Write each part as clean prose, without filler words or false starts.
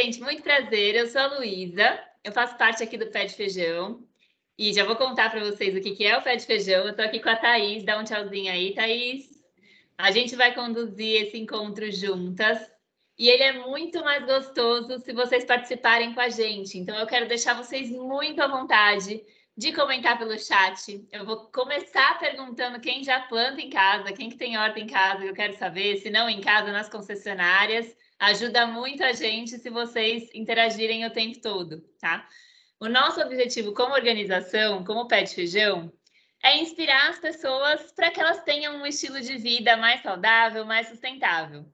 gente, muito prazer. Eu sou a Luísa, eu faço parte aqui do Pé de Feijão e já vou contar para vocês o que é o Pé de Feijão. Eu estou aqui com a Thaís, dá um tchauzinho aí, Thaís. A gente vai conduzir esse encontro juntas e ele é muito mais gostoso se vocês participarem com a gente. Então, eu quero deixar vocês muito à vontade de comentar pelo chat. Eu vou começar perguntando quem já planta em casa, quem que tem horta em casa, eu quero saber, se não em casa, nas concessionárias. Ajuda muito a gente se vocês interagirem o tempo todo, tá? O nosso objetivo como organização, como Pé de Feijão, é inspirar as pessoas para que elas tenham um estilo de vida mais saudável, mais sustentável.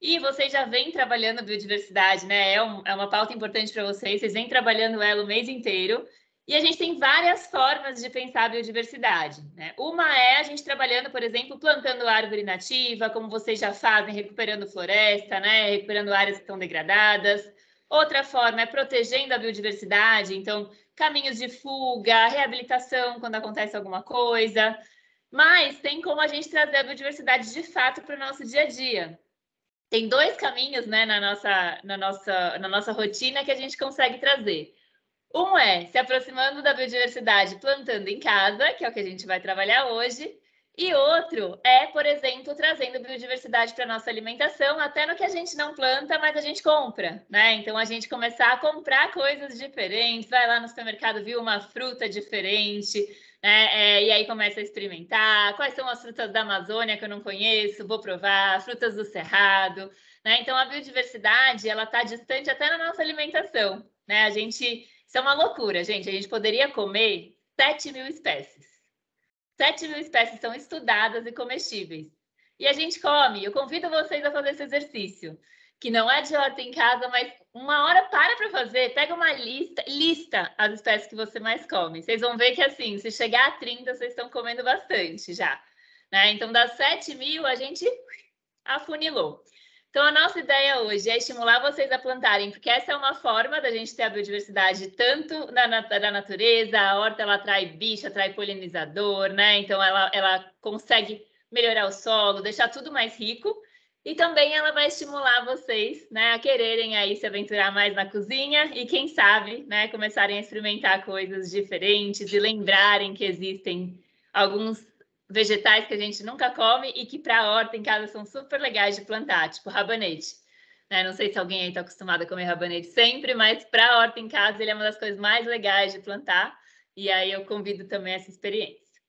E vocês já vêm trabalhando biodiversidade, né? É uma pauta importante para vocês vêm trabalhando ela o mês inteiro. E a gente tem várias formas de pensar a biodiversidade, né? Uma é a gente trabalhando, por exemplo, plantando árvore nativa, como vocês já fazem, recuperando floresta, né? Recuperando áreas que estão degradadas. Outra forma é protegendo a biodiversidade, então, caminhos de fuga, reabilitação quando acontece alguma coisa. Mas tem como a gente trazer a biodiversidade de fato para o nosso dia a dia. Tem dois caminhos, né, na nossa rotina que a gente consegue trazer. Um é se aproximando da biodiversidade plantando em casa, que é o que a gente vai trabalhar hoje. E outro é, por exemplo, trazendo biodiversidade para a nossa alimentação, até no que a gente não planta, mas a gente compra, né? Então, a gente começar a comprar coisas diferentes, vai lá no supermercado, viu uma fruta diferente, né? E aí começa a experimentar. Quais são as frutas da Amazônia que eu não conheço? Vou provar. Frutas do Cerrado, né? Então, a biodiversidade, ela está distante até na nossa alimentação, né? Isso é uma loucura, gente. A gente poderia comer 7.000 espécies. 7.000 espécies são estudadas e comestíveis. E a gente come. Eu convido vocês a fazer esse exercício, que não é de horta em casa, mas uma hora para fazer, pega uma lista as espécies que você mais come. Vocês vão ver que, assim, se chegar a 30, vocês estão comendo bastante já, né? Então, das 7.000, a gente afunilou. Então, a nossa ideia hoje é estimular vocês a plantarem, porque essa é uma forma da gente ter a biodiversidade tanto da natureza, a horta ela atrai bicho, atrai polinizador, né? Então, ela consegue melhorar o solo, deixar tudo mais rico, e também ela vai estimular vocês, né, a quererem aí se aventurar mais na cozinha e, quem sabe, né, começarem a experimentar coisas diferentes e lembrarem que existem alguns vegetais que a gente nunca come e que para a horta em casa são super legais de plantar, tipo rabanete. Né? Não sei se alguém aí está acostumado a comer rabanete sempre, mas para a horta em casa ele é uma das coisas mais legais de plantar. E aí eu convido também essa experiência.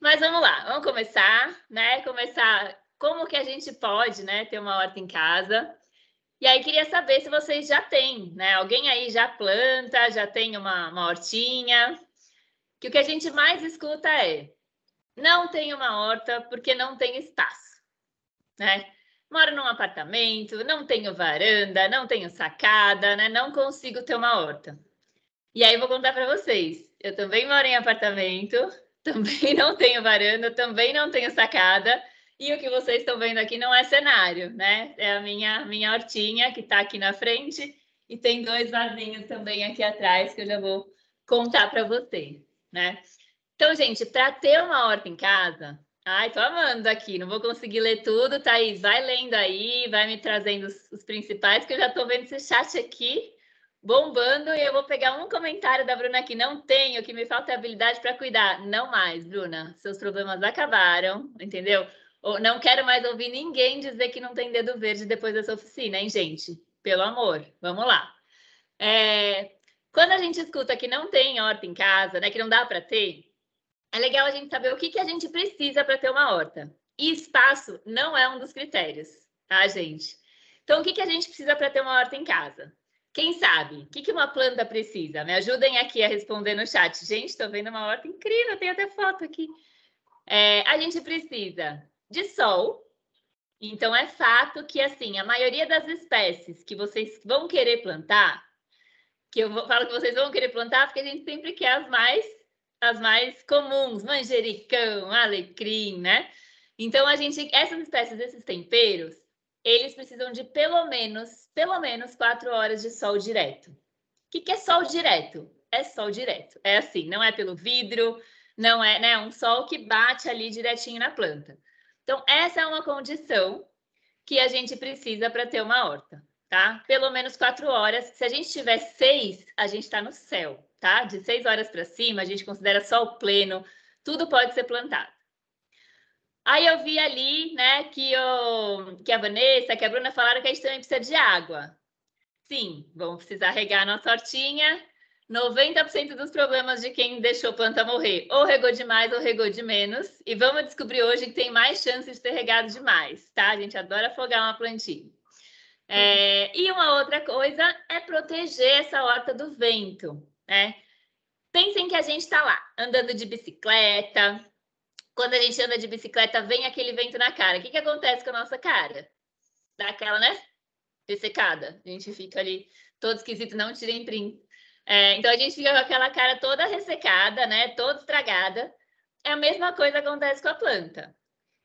Mas vamos lá, vamos começar, né? Começar como que a gente pode, né, ter uma horta em casa. E aí queria saber se vocês já têm, né? Alguém aí já planta, já tem uma hortinha. Que o que a gente mais escuta é: não tenho uma horta porque não tenho espaço, né? Moro num apartamento, não tenho varanda, não tenho sacada, né? Não consigo ter uma horta. E aí vou contar para vocês. Eu também moro em apartamento, também não tenho varanda, também não tenho sacada. E o que vocês estão vendo aqui não é cenário, né? É a minha hortinha que está aqui na frente e tem 2 vasinhos também aqui atrás que eu já vou contar para vocês, né? Então, gente, para ter uma horta em casa... Ai, tô amando aqui, não vou conseguir ler tudo, Thaís. Vai lendo aí, vai me trazendo os principais, que eu já tô vendo esse chat aqui bombando e eu vou pegar um comentário da Bruna aqui. Não tenho, que me falta habilidade para cuidar. Não mais, Bruna. Seus problemas acabaram, entendeu? Não quero mais ouvir ninguém dizer que não tem dedo verde depois dessa oficina, hein, gente? Pelo amor, vamos lá. Quando a gente escuta que não tem horta em casa, né, que não dá para ter, é legal a gente saber o que a gente precisa para ter uma horta. E espaço não é um dos critérios, tá, gente? Então, o que a gente precisa para ter uma horta em casa? Quem sabe? O que uma planta precisa? Me ajudem aqui a responder no chat. Gente, estou vendo uma horta incrível, tem até foto aqui. A gente precisa de sol. Então, é fato que, assim, a maioria das espécies que vocês vão querer plantar, que eu falo que vocês vão querer plantar, porque a gente sempre quer as mais comuns, manjericão, alecrim, né? Então, essas espécies, esses temperos, eles precisam de pelo menos 4 horas de sol direto. O que é sol direto? É sol direto. É assim, não é pelo vidro, não é, né, um sol que bate ali direitinho na planta. Então, essa é uma condição que a gente precisa para ter uma horta, tá? Pelo menos 4 horas. Se a gente tiver 6, a gente está no céu, tá? De 6 horas para cima, a gente considera sol pleno, tudo pode ser plantado. Aí eu vi ali, né, que a Vanessa, que a Bruna falaram que a gente também precisa de água. Sim, vamos precisar regar a nossa hortinha. 90% dos problemas de quem deixou a planta morrer ou regou demais ou regou de menos. E vamos descobrir hoje que tem mais chance de ter regado demais, tá? A gente adora afogar uma plantinha. E uma outra coisa é proteger essa horta do vento, né? Pensem que a gente está lá, andando de bicicleta. Quando a gente anda de bicicleta, vem aquele vento na cara. O que acontece com a nossa cara? Dá aquela, né? Ressecada. A gente fica ali todo esquisito, não tirem print. Então a gente fica com aquela cara toda ressecada, né? Toda estragada. É a mesma coisa que acontece com a planta.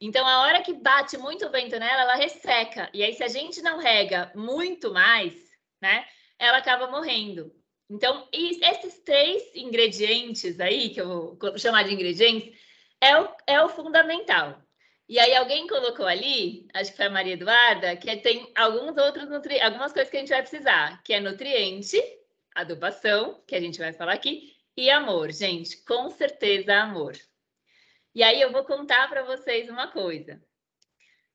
Então, a hora que bate muito vento nela, ela resseca. E aí, se a gente não rega muito mais, né? Ela acaba morrendo. Então, esses 3 ingredientes aí, que eu vou chamar de ingredientes, é o fundamental. E aí, alguém colocou ali, acho que foi a Maria Eduarda, que tem algumas coisas que a gente vai precisar, que é nutriente, adubação, que a gente vai falar aqui, e amor, gente, com certeza amor. E aí eu vou contar para vocês uma coisa.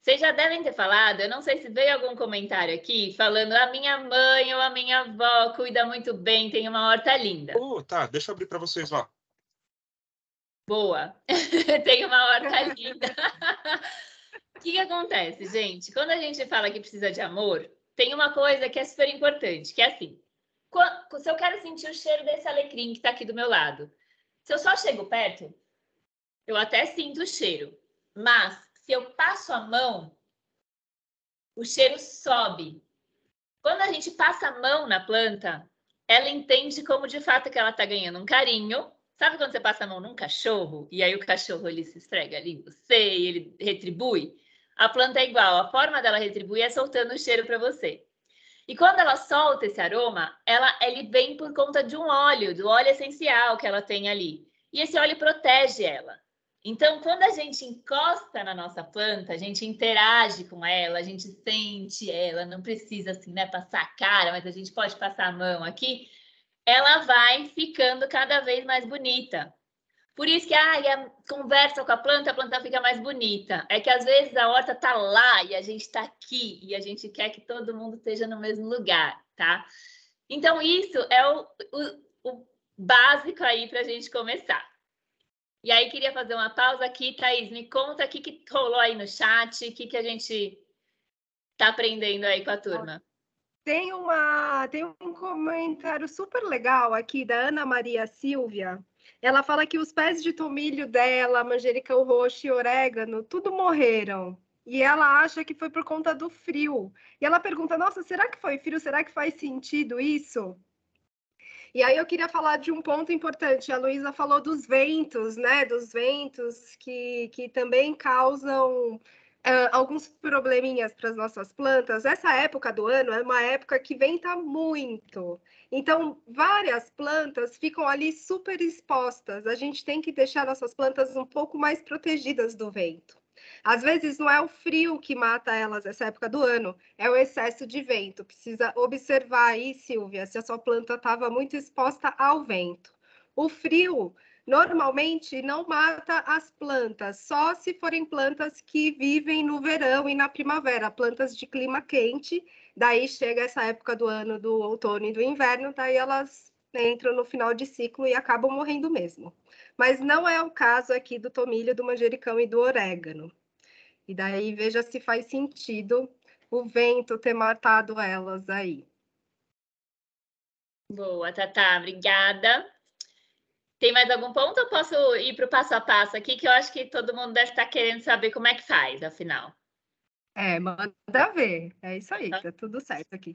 Vocês já devem ter falado, eu não sei se veio algum comentário aqui, falando a minha mãe ou a minha avó cuida muito bem, tem uma horta linda. Tá, deixa eu abrir para vocês lá. Boa, tem uma horta linda. O que acontece, gente? Quando a gente fala que precisa de amor, tem uma coisa que é super importante, que é assim, se eu quero sentir o cheiro desse alecrim que está aqui do meu lado, se eu só chego perto, eu até sinto o cheiro, mas se eu passo a mão, o cheiro sobe. Quando a gente passa a mão na planta, ela entende como de fato que ela está ganhando um carinho. Sabe quando você passa a mão num cachorro e aí o cachorro ele se esfrega ali em você e ele retribui? A planta é igual, a forma dela retribuir é soltando o cheiro para você. E quando ela solta esse aroma, ele vem por conta de um óleo, do óleo essencial que ela tem ali. E esse óleo protege ela. Então, quando a gente encosta na nossa planta, a gente interage com ela, a gente sente ela, não precisa assim, né, passar a cara, mas a gente pode passar a mão aqui, ela vai ficando cada vez mais bonita. Por isso que conversa com a planta fica mais bonita. É que às vezes a horta tá lá e a gente tá aqui e a gente quer que todo mundo esteja no mesmo lugar, tá? Então, isso é o básico aí para a gente começar. E aí, queria fazer uma pausa aqui. Thaís, me conta o que rolou aí no chat, o que a gente tá aprendendo aí com a turma. Tem um comentário super legal aqui da Ana Maria Silvia. Ela fala que os pés de tomilho dela, manjericão roxo e orégano, tudo morreram. E ela acha que foi por conta do frio. E ela pergunta, nossa, será que foi frio? Será que faz sentido isso? E aí eu queria falar de um ponto importante. A Luísa falou dos ventos, né? Dos ventos que também causam alguns probleminhas para as nossas plantas. Essa época do ano é uma época que venta muito. Então, várias plantas ficam ali super expostas. A gente tem que deixar nossas plantas um pouco mais protegidas do vento. Às vezes não é o frio que mata elas essa época do ano, é o excesso de vento. Precisa observar aí, Silvia, se a sua planta estava muito exposta ao vento. O frio normalmente não mata as plantas, só se forem plantas que vivem no verão e na primavera, plantas de clima quente. Daí chega essa época do ano, do outono e do inverno, daí elas entram no final de ciclo e acabam morrendo mesmo. Mas não é o caso aqui do tomilho, do manjericão e do orégano. E daí veja se faz sentido o vento ter matado elas aí. Boa, Tatá, obrigada. Tem mais algum ponto ou posso ir para o passo a passo aqui, que eu acho que todo mundo deve estar querendo saber como é que faz, afinal. Manda ver. É isso aí, tá tudo certo aqui.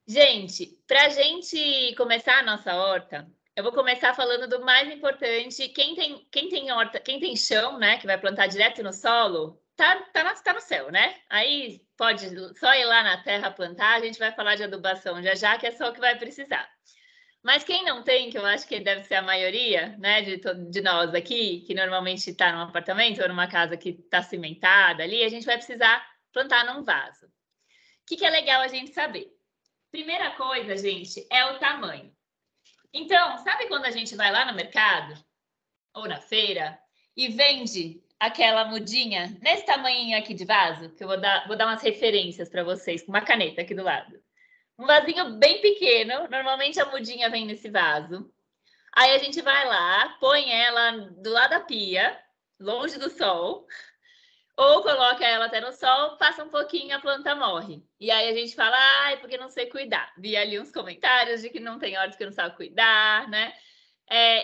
Gente, para a gente começar a nossa horta, eu vou começar falando do mais importante. Quem tem horta, quem tem chão, né, que vai plantar direto no solo, tá no céu, né? Aí pode só ir lá na terra plantar, a gente vai falar de adubação já, que é só o que vai precisar. Mas quem não tem, que eu acho que deve ser a maioria, né, de nós aqui, que normalmente está num apartamento ou numa casa que está cimentada ali, a gente vai precisar plantar num vaso. que é legal a gente saber? Primeira coisa, gente, é o tamanho. Então, sabe quando a gente vai lá no mercado ou na feira e vende aquela mudinha nesse tamanhinho aqui de vaso? Que eu vou dar umas referências para vocês com uma caneta aqui do lado. Um vasinho bem pequeno, normalmente a mudinha vem nesse vaso. Aí a gente vai lá, põe ela do lado da pia, longe do sol, ou coloca ela até no sol, passa um pouquinho, a planta morre. E aí a gente fala, ai, porque não sei cuidar. Vi ali uns comentários de que não tem hortas que não sabe cuidar, né?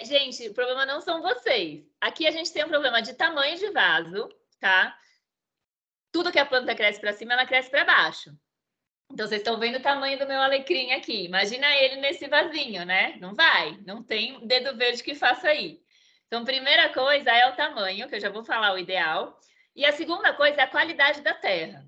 Gente, o problema não são vocês. Aqui a gente tem um problema de tamanho de vaso, tá? Tudo que a planta cresce para cima, ela cresce para baixo. Então, vocês estão vendo o tamanho do meu alecrim aqui. Imagina ele nesse vasinho, né? Não vai, não tem dedo verde que faça aí. Então, primeira coisa é o tamanho, que eu já vou falar o ideal. E a segunda coisa é a qualidade da terra.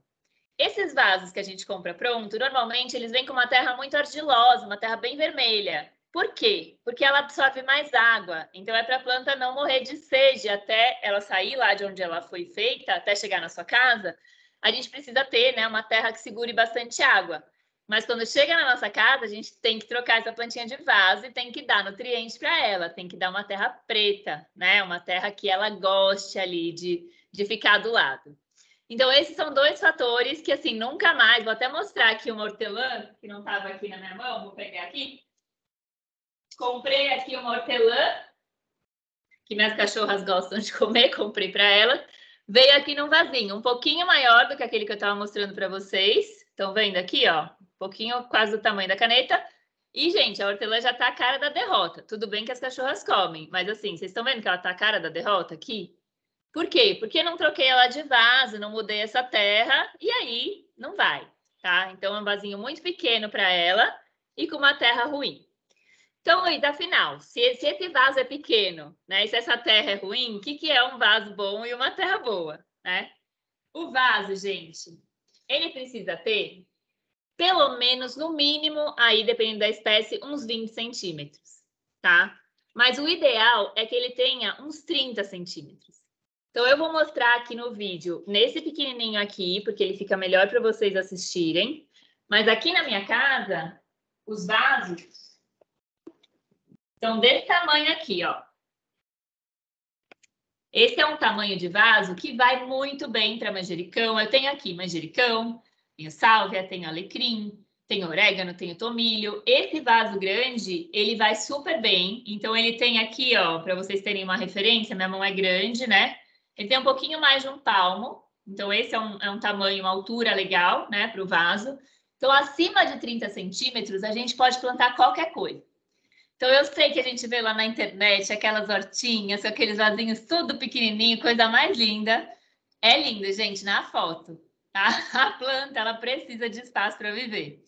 Esses vasos que a gente compra pronto, normalmente eles vêm com uma terra muito argilosa, uma terra bem vermelha. Por quê? Porque ela absorve mais água. Então, é para a planta não morrer de sede até ela sair lá de onde ela foi feita, até chegar na sua casa. A gente precisa ter, né, uma terra que segure bastante água. Mas quando chega na nossa casa, a gente tem que trocar essa plantinha de vaso e tem que dar nutrientes para ela. Tem que dar uma terra preta, né? Uma terra que ela goste ali de ficar do lado. Então, esses são dois fatores que, assim, nunca mais... Vou até mostrar aqui uma hortelã, que não estava aqui na minha mão. Vou pegar aqui. Comprei aqui uma hortelã, que minhas cachorras gostam de comer. Comprei para elas. Veio aqui num vasinho, um pouquinho maior do que aquele que eu estava mostrando para vocês. Estão vendo aqui, ó? Um pouquinho quase do tamanho da caneta. E, gente, a hortelã já tá a cara da derrota. Tudo bem que as cachorras comem, mas assim, vocês estão vendo que ela tá a cara da derrota aqui? Por quê? Porque não troquei ela de vaso, não mudei essa terra, e aí não vai, tá? Então, é um vasinho muito pequeno para ela e com uma terra ruim. Então, Luísa, afinal, se esse vaso é pequeno, né? E se essa terra é ruim, o que é um vaso bom e uma terra boa, né? O vaso, gente, ele precisa ter, pelo menos, no mínimo, aí, dependendo da espécie, uns 20 centímetros, tá? Mas o ideal é que ele tenha uns 30 centímetros. Então, eu vou mostrar aqui no vídeo, nesse pequenininho aqui, porque ele fica melhor para vocês assistirem. Mas aqui na minha casa, os vasos... Então, desse tamanho aqui, ó. Esse é um tamanho de vaso que vai muito bem para manjericão. Eu tenho aqui manjericão, tenho sálvia, tenho alecrim, tenho orégano, tenho tomilho. Esse vaso grande, ele vai super bem. Então, ele tem aqui, ó, para vocês terem uma referência, minha mão é grande, né? Ele tem um pouquinho mais de um palmo. Então, esse é um tamanho, uma altura legal, né, para o vaso. Então, acima de 30 centímetros, a gente pode plantar qualquer coisa. Então, eu sei que a gente vê lá na internet aquelas hortinhas, com aqueles vasinhos tudo pequenininho, coisa mais linda. É lindo, gente, na foto, tá? A planta, ela precisa de espaço para viver.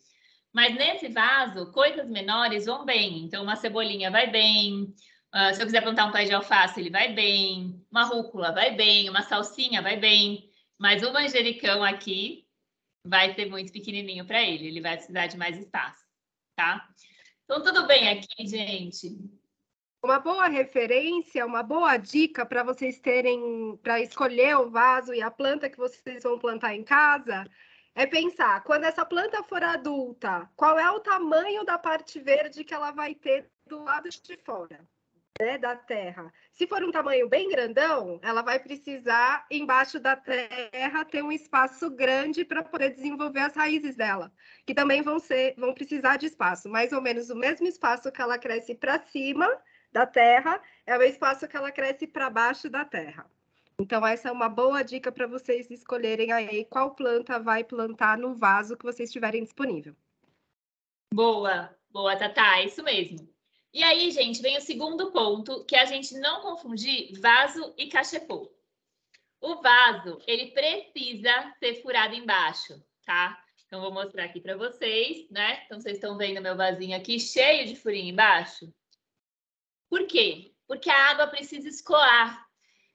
Mas nesse vaso, coisas menores vão bem. Então, uma cebolinha vai bem. Se eu quiser plantar um pé de alface, ele vai bem. Uma rúcula vai bem. Uma salsinha vai bem. Mas o manjericão aqui vai ser muito pequenininho para ele. Ele vai precisar de mais espaço, tá? Então, tudo bem aqui, gente? Uma boa referência, uma boa dica para vocês terem, para escolher o vaso e a planta que vocês vão plantar em casa, é pensar, quando essa planta for adulta, qual é o tamanho da parte verde que ela vai ter do lado de fora, né, da terra. Se for um tamanho bem grandão, ela vai precisar, embaixo da terra, ter um espaço grande para poder desenvolver as raízes dela, que também vão precisar de espaço. Mais ou menos o mesmo espaço que ela cresce para cima da terra, é o espaço que ela cresce para baixo da terra. Então, essa é uma boa dica para vocês escolherem aí qual planta vai plantar no vaso que vocês tiverem disponível. Boa, boa, Tatá, é isso mesmo. E aí, gente, vem o segundo ponto, que é a gente não confundir vaso e cachepô. O vaso, ele precisa ser furado embaixo, tá? Então, vou mostrar aqui para vocês, né? Então, vocês estão vendo meu vasinho aqui cheio de furinho embaixo? Por quê? Porque a água precisa escoar.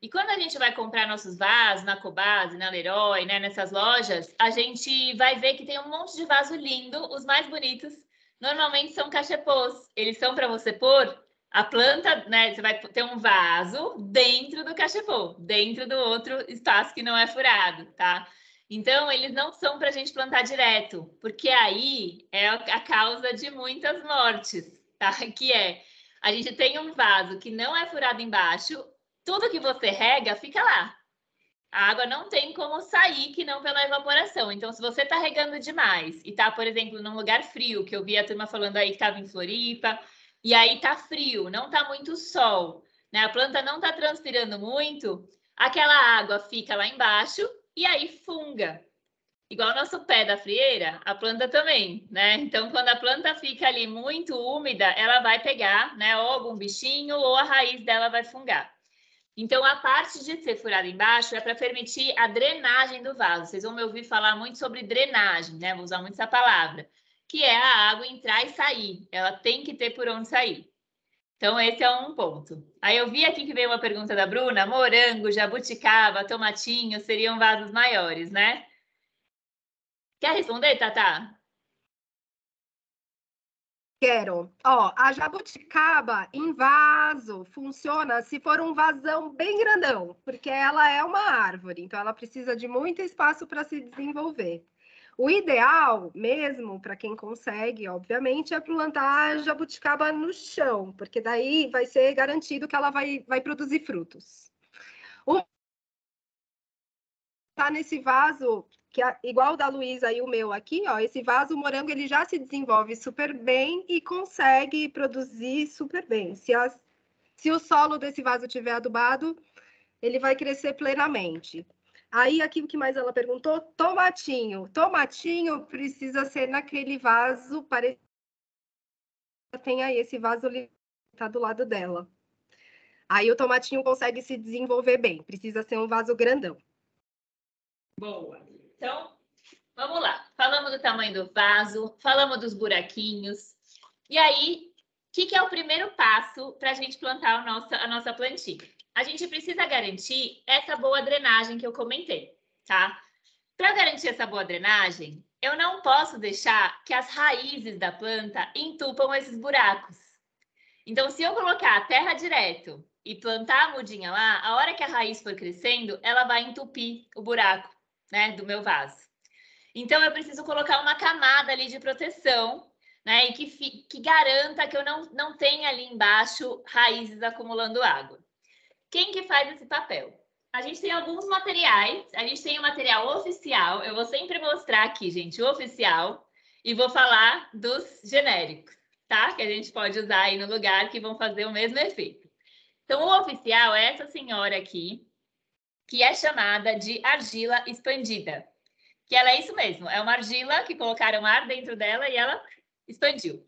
E quando a gente vai comprar nossos vasos na Cobase, na Leroy, né, nessas lojas, a gente vai ver que tem um monte de vaso lindo, os mais bonitos, normalmente são cachepôs. Eles são para você pôr a planta, né? Você vai ter um vaso dentro do cachepô, dentro do outro espaço que não é furado, tá? Então, eles não são para a gente plantar direto, porque aí é a causa de muitas mortes, tá? Que é, a gente tem um vaso que não é furado embaixo, tudo que você rega fica lá. A água não tem como sair que não pela evaporação. Então, se você está regando demais e está, por exemplo, num lugar frio, que eu vi a turma falando aí que estava em Floripa, e aí está frio, não está muito sol, né? A planta não está transpirando muito, aquela água fica lá embaixo e aí funga. Igual o nosso pé da frieira, a planta também, né? Então, quando a planta fica ali muito úmida, ela vai pegar, né? Ou algum bichinho ou a raiz dela vai fungar. Então, a parte de ser furada embaixo é para permitir a drenagem do vaso. Vocês vão me ouvir falar muito sobre drenagem, né? Vou usar muito essa palavra, que é a água entrar e sair. Ela tem que ter por onde sair. Então, esse é um ponto. Aí eu vi aqui que veio uma pergunta da Bruna: morango, jabuticaba, tomatinho seriam vasos maiores, né? Quer responder, Tatá? Quero. Ó, a jabuticaba em vaso funciona se for um vasão bem grandão, porque ela é uma árvore, então ela precisa de muito espaço para se desenvolver. O ideal mesmo, para quem consegue, obviamente, é plantar a jabuticaba no chão, porque daí vai ser garantido que ela vai produzir frutos. Tá nesse vaso, que é igual o da Luísa e o meu aqui, ó, esse vaso, o morango, ele já se desenvolve super bem e consegue produzir super bem. Se o solo desse vaso tiver adubado, ele vai crescer plenamente. Aí, aqui o que mais ela perguntou, tomatinho. Tomatinho precisa ser naquele vaso, tem aí esse vaso ali, tá do lado dela. Aí o tomatinho consegue se desenvolver bem, precisa ser um vaso grandão. Boa. Então, vamos lá. Falamos do tamanho do vaso, falamos dos buraquinhos. E aí, o que é o primeiro passo para a gente plantar a nossa plantinha? A gente precisa garantir essa boa drenagem que eu comentei, tá? Para garantir essa boa drenagem, eu não posso deixar que as raízes da planta entupam esses buracos. Então, se eu colocar a terra direto e plantar a mudinha lá, a hora que a raiz for crescendo, ela vai entupir o buraco, né, do meu vaso. Então, eu preciso colocar uma camada ali de proteção, né, e que garanta que eu não tenha ali embaixo raízes acumulando água. Quem que faz esse papel? A gente tem alguns materiais, a gente tem o material oficial, eu vou sempre mostrar aqui, gente, o oficial, e vou falar dos genéricos, tá? Que a gente pode usar aí no lugar, que vão fazer o mesmo efeito. Então, o oficial é essa senhora aqui, que é chamada de argila expandida. Que ela é isso mesmo, é uma argila que colocaram ar dentro dela e ela expandiu.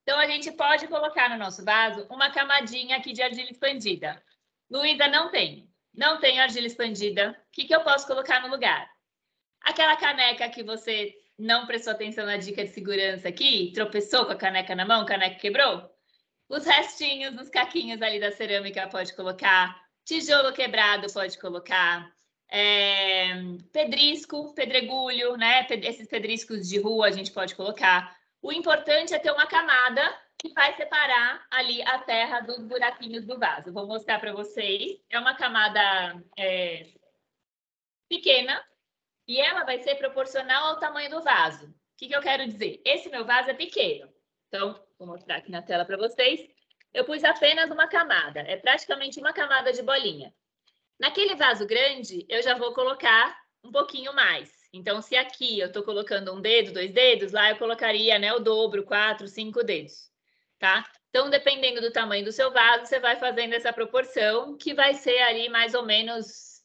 Então, a gente pode colocar no nosso vaso uma camadinha aqui de argila expandida. Luísa, não tem argila expandida. O que eu posso colocar no lugar? Aquela caneca que você não prestou atenção na dica de segurança aqui, tropeçou com a caneca na mão, a caneca quebrou? Os restinhos, os caquinhos ali da cerâmica pode colocar, tijolo quebrado pode colocar, pedrisco, pedregulho, né? Esses pedriscos de rua a gente pode colocar. O importante é ter uma camada que vai separar ali a terra dos buraquinhos do vaso. Vou mostrar para vocês. É uma camada pequena e ela vai ser proporcional ao tamanho do vaso. O que eu quero dizer? Esse meu vaso é pequeno. Então, vou mostrar aqui na tela para vocês. Eu pus apenas uma camada. É praticamente uma camada de bolinha. Naquele vaso grande, eu já vou colocar um pouquinho mais. Então, se aqui eu estou colocando um dedo, 2 dedos, lá eu colocaria, né, o dobro, 4, 5 dedos, tá? Então, dependendo do tamanho do seu vaso, você vai fazendo essa proporção, que vai ser ali mais ou menos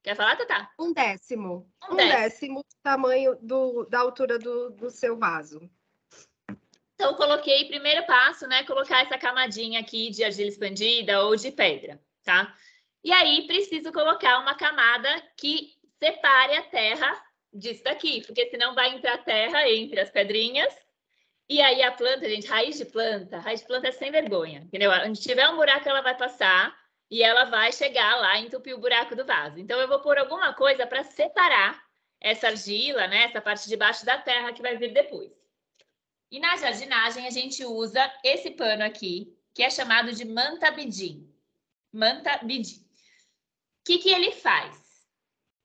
Quer falar, Tatá? Um décimo do tamanho da altura do seu vaso. Então, coloquei, primeiro passo, né, colocar essa camadinha aqui de argila expandida ou de pedra, tá? E aí, preciso colocar uma camada que separe a terra disso daqui, porque senão vai entrar terra entre as pedrinhas. E aí, a planta, gente, raiz de planta é sem vergonha, entendeu? Onde tiver um buraco, ela vai passar e ela vai chegar lá e entupir o buraco do vaso. Então, eu vou pôr alguma coisa para separar essa argila, né, essa parte de baixo da terra que vai vir depois. E na jardinagem, a gente usa esse pano aqui, que é chamado de manta bidim. Manta bidim. O que ele faz?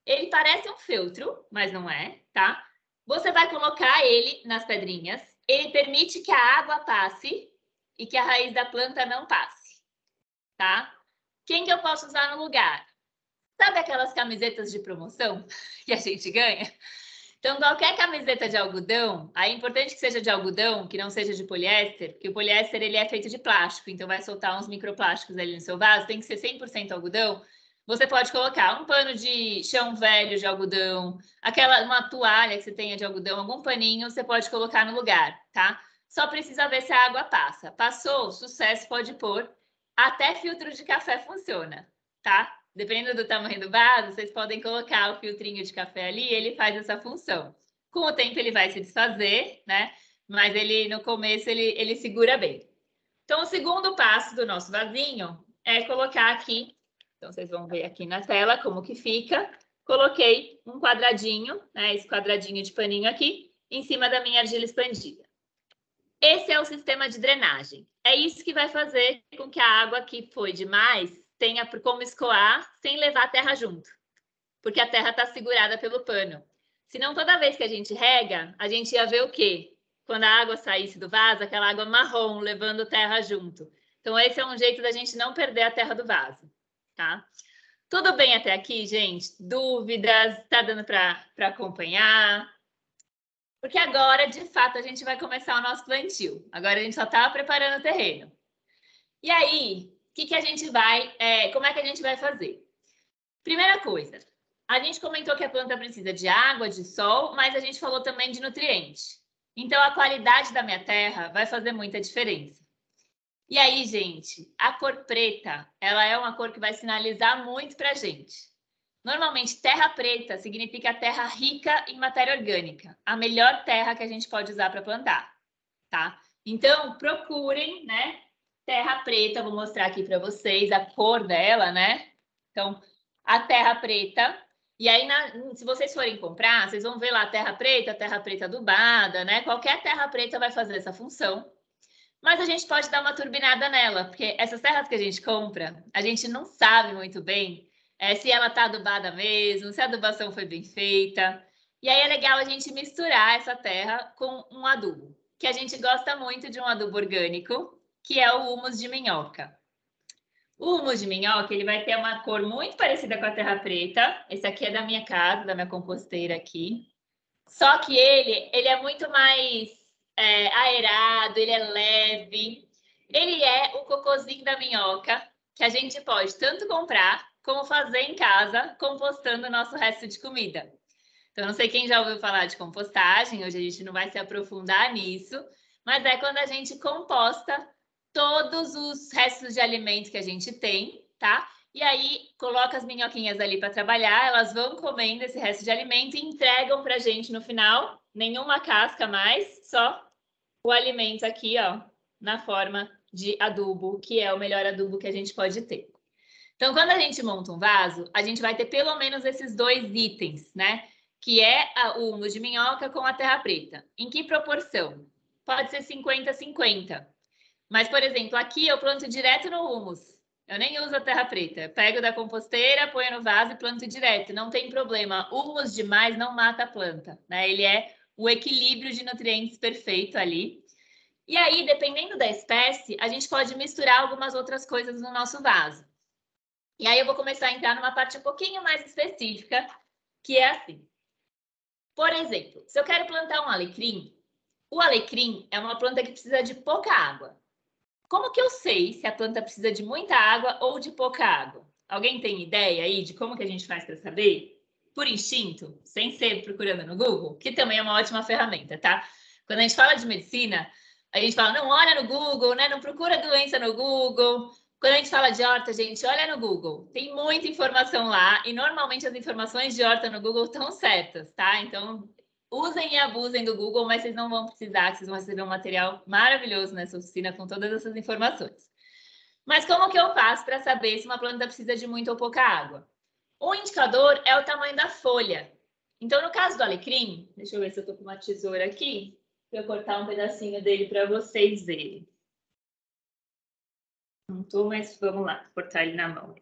Ele parece um feltro, mas não é, tá? Você vai colocar ele nas pedrinhas. Ele permite que a água passe e que a raiz da planta não passe, tá? Quem que eu posso usar no lugar? Sabe aquelas camisetas de promoção que a gente ganha? Então, qualquer camiseta de algodão, aí é importante que seja de algodão, que não seja de poliéster, porque o poliéster ele é feito de plástico, então vai soltar uns microplásticos ali no seu vaso, tem que ser 100% algodão. Você pode colocar um pano de chão velho de algodão, uma toalha que você tenha de algodão, algum paninho, você pode colocar no lugar, tá? Só precisa ver se a água passa. Passou, sucesso, pode pôr. Até filtro de café funciona, tá? Dependendo do tamanho do vaso, vocês podem colocar o filtrinho de café ali e ele faz essa função. Com o tempo ele vai se desfazer, né? Mas ele no começo ele segura bem. Então, o segundo passo do nosso vasinho é colocar aqui. Então, vocês vão ver aqui na tela como que fica. Coloquei um quadradinho, né? Esse quadradinho de paninho aqui, em cima da minha argila expandida. Esse é o sistema de drenagem. É isso que vai fazer com que a água que foi demais tenha como escoar sem levar a terra junto. Porque a terra está segurada pelo pano. Senão, toda vez que a gente rega, a gente ia ver o quê? Quando a água saísse do vaso, aquela água marrom levando terra junto. Então, esse é um jeito da gente não perder a terra do vaso, tá? Tudo bem até aqui, gente? Dúvidas? Tá dando para acompanhar? Porque agora, de fato, a gente vai começar o nosso plantio. Agora a gente só está preparando o terreno. E aí, como é que a gente vai fazer? Primeira coisa, a gente comentou que a planta precisa de água, de sol, mas a gente falou também de nutriente. Então, a qualidade da minha terra vai fazer muita diferença. E aí, gente, a cor preta, ela é uma cor que vai sinalizar muito para a gente. Normalmente, terra preta significa terra rica em matéria orgânica. A melhor terra que a gente pode usar para plantar, tá? Então, procurem, né? Terra preta, vou mostrar aqui para vocês a cor dela, né? Então, a terra preta. E aí, se vocês forem comprar, vocês vão ver lá terra preta adubada, né? Qualquer terra preta vai fazer essa função. Mas a gente pode dar uma turbinada nela, porque essas terras que a gente compra, a gente não sabe muito bem se ela está adubada mesmo, se a adubação foi bem feita. E aí é legal a gente misturar essa terra com um adubo, que a gente gosta muito de um adubo orgânico, que é o humus de minhoca. O humus de minhoca, ele vai ter uma cor muito parecida com a terra preta. Esse aqui é da minha casa, da minha composteira aqui. Só que ele é muito mais aerado, ele é leve. Ele é o cocôzinho da minhoca, que a gente pode tanto comprar como fazer em casa, compostando o nosso resto de comida. Então, não sei quem já ouviu falar de compostagem, hoje a gente não vai se aprofundar nisso, mas é quando a gente composta todos os restos de alimento que a gente tem, tá? E aí, coloca as minhoquinhas ali para trabalhar, elas vão comendo esse resto de alimento e entregam para a gente no final, nenhuma casca mais, só o alimento aqui, ó, na forma de adubo, que é o melhor adubo que a gente pode ter. Então, quando a gente monta um vaso, a gente vai ter pelo menos esses dois itens, né? Que é o humus de minhoca com a terra preta. Em que proporção? Pode ser 50-50. Mas, por exemplo, aqui eu planto direto no humus. Eu nem uso a terra preta. Eu pego da composteira, ponho no vaso e planto direto. Não tem problema. Humus demais não mata a planta, né? Ele é o equilíbrio de nutrientes perfeito ali. E aí, dependendo da espécie, a gente pode misturar algumas outras coisas no nosso vaso. E aí eu vou começar a entrar numa parte um pouquinho mais específica, que é assim. Por exemplo, se eu quero plantar um alecrim, o alecrim é uma planta que precisa de pouca água. Como que eu sei se a planta precisa de muita água ou de pouca água? Alguém tem ideia aí de como que a gente faz para saber? Por instinto, sem ser procurando no Google, que também é uma ótima ferramenta, tá? Quando a gente fala de medicina, a gente fala, não olha no Google, né? Não procura doença no Google. Quando a gente fala de horta, gente, olha no Google. Tem muita informação lá e normalmente as informações de horta no Google estão certas, tá? Então, usem e abusem do Google, mas vocês não vão precisar, vocês vão receber um material maravilhoso nessa oficina com todas essas informações. Mas como que eu faço para saber se uma planta precisa de muita ou pouca água? O indicador é o tamanho da folha. Então, no caso do alecrim, deixa eu ver se eu estou com uma tesoura aqui, para eu cortar um pedacinho dele para vocês verem. Não estou, mas vamos lá, cortar ele na mão.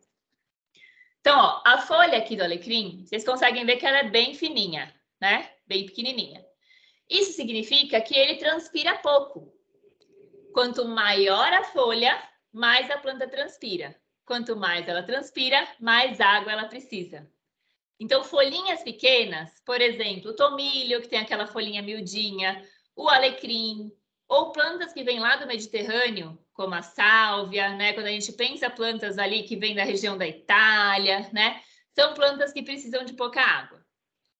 Então, ó, a folha aqui do alecrim, vocês conseguem ver que ela é bem fininha, né? Bem pequenininha. Isso significa que ele transpira pouco. Quanto maior a folha, mais a planta transpira. Quanto mais ela transpira, mais água ela precisa. Então, folhinhas pequenas, por exemplo, o tomilho, que tem aquela folhinha miudinha, o alecrim, ou plantas que vêm lá do Mediterrâneo, como a sálvia, né? Quando a gente pensa plantas ali que vêm da região da Itália, né? São plantas que precisam de pouca água.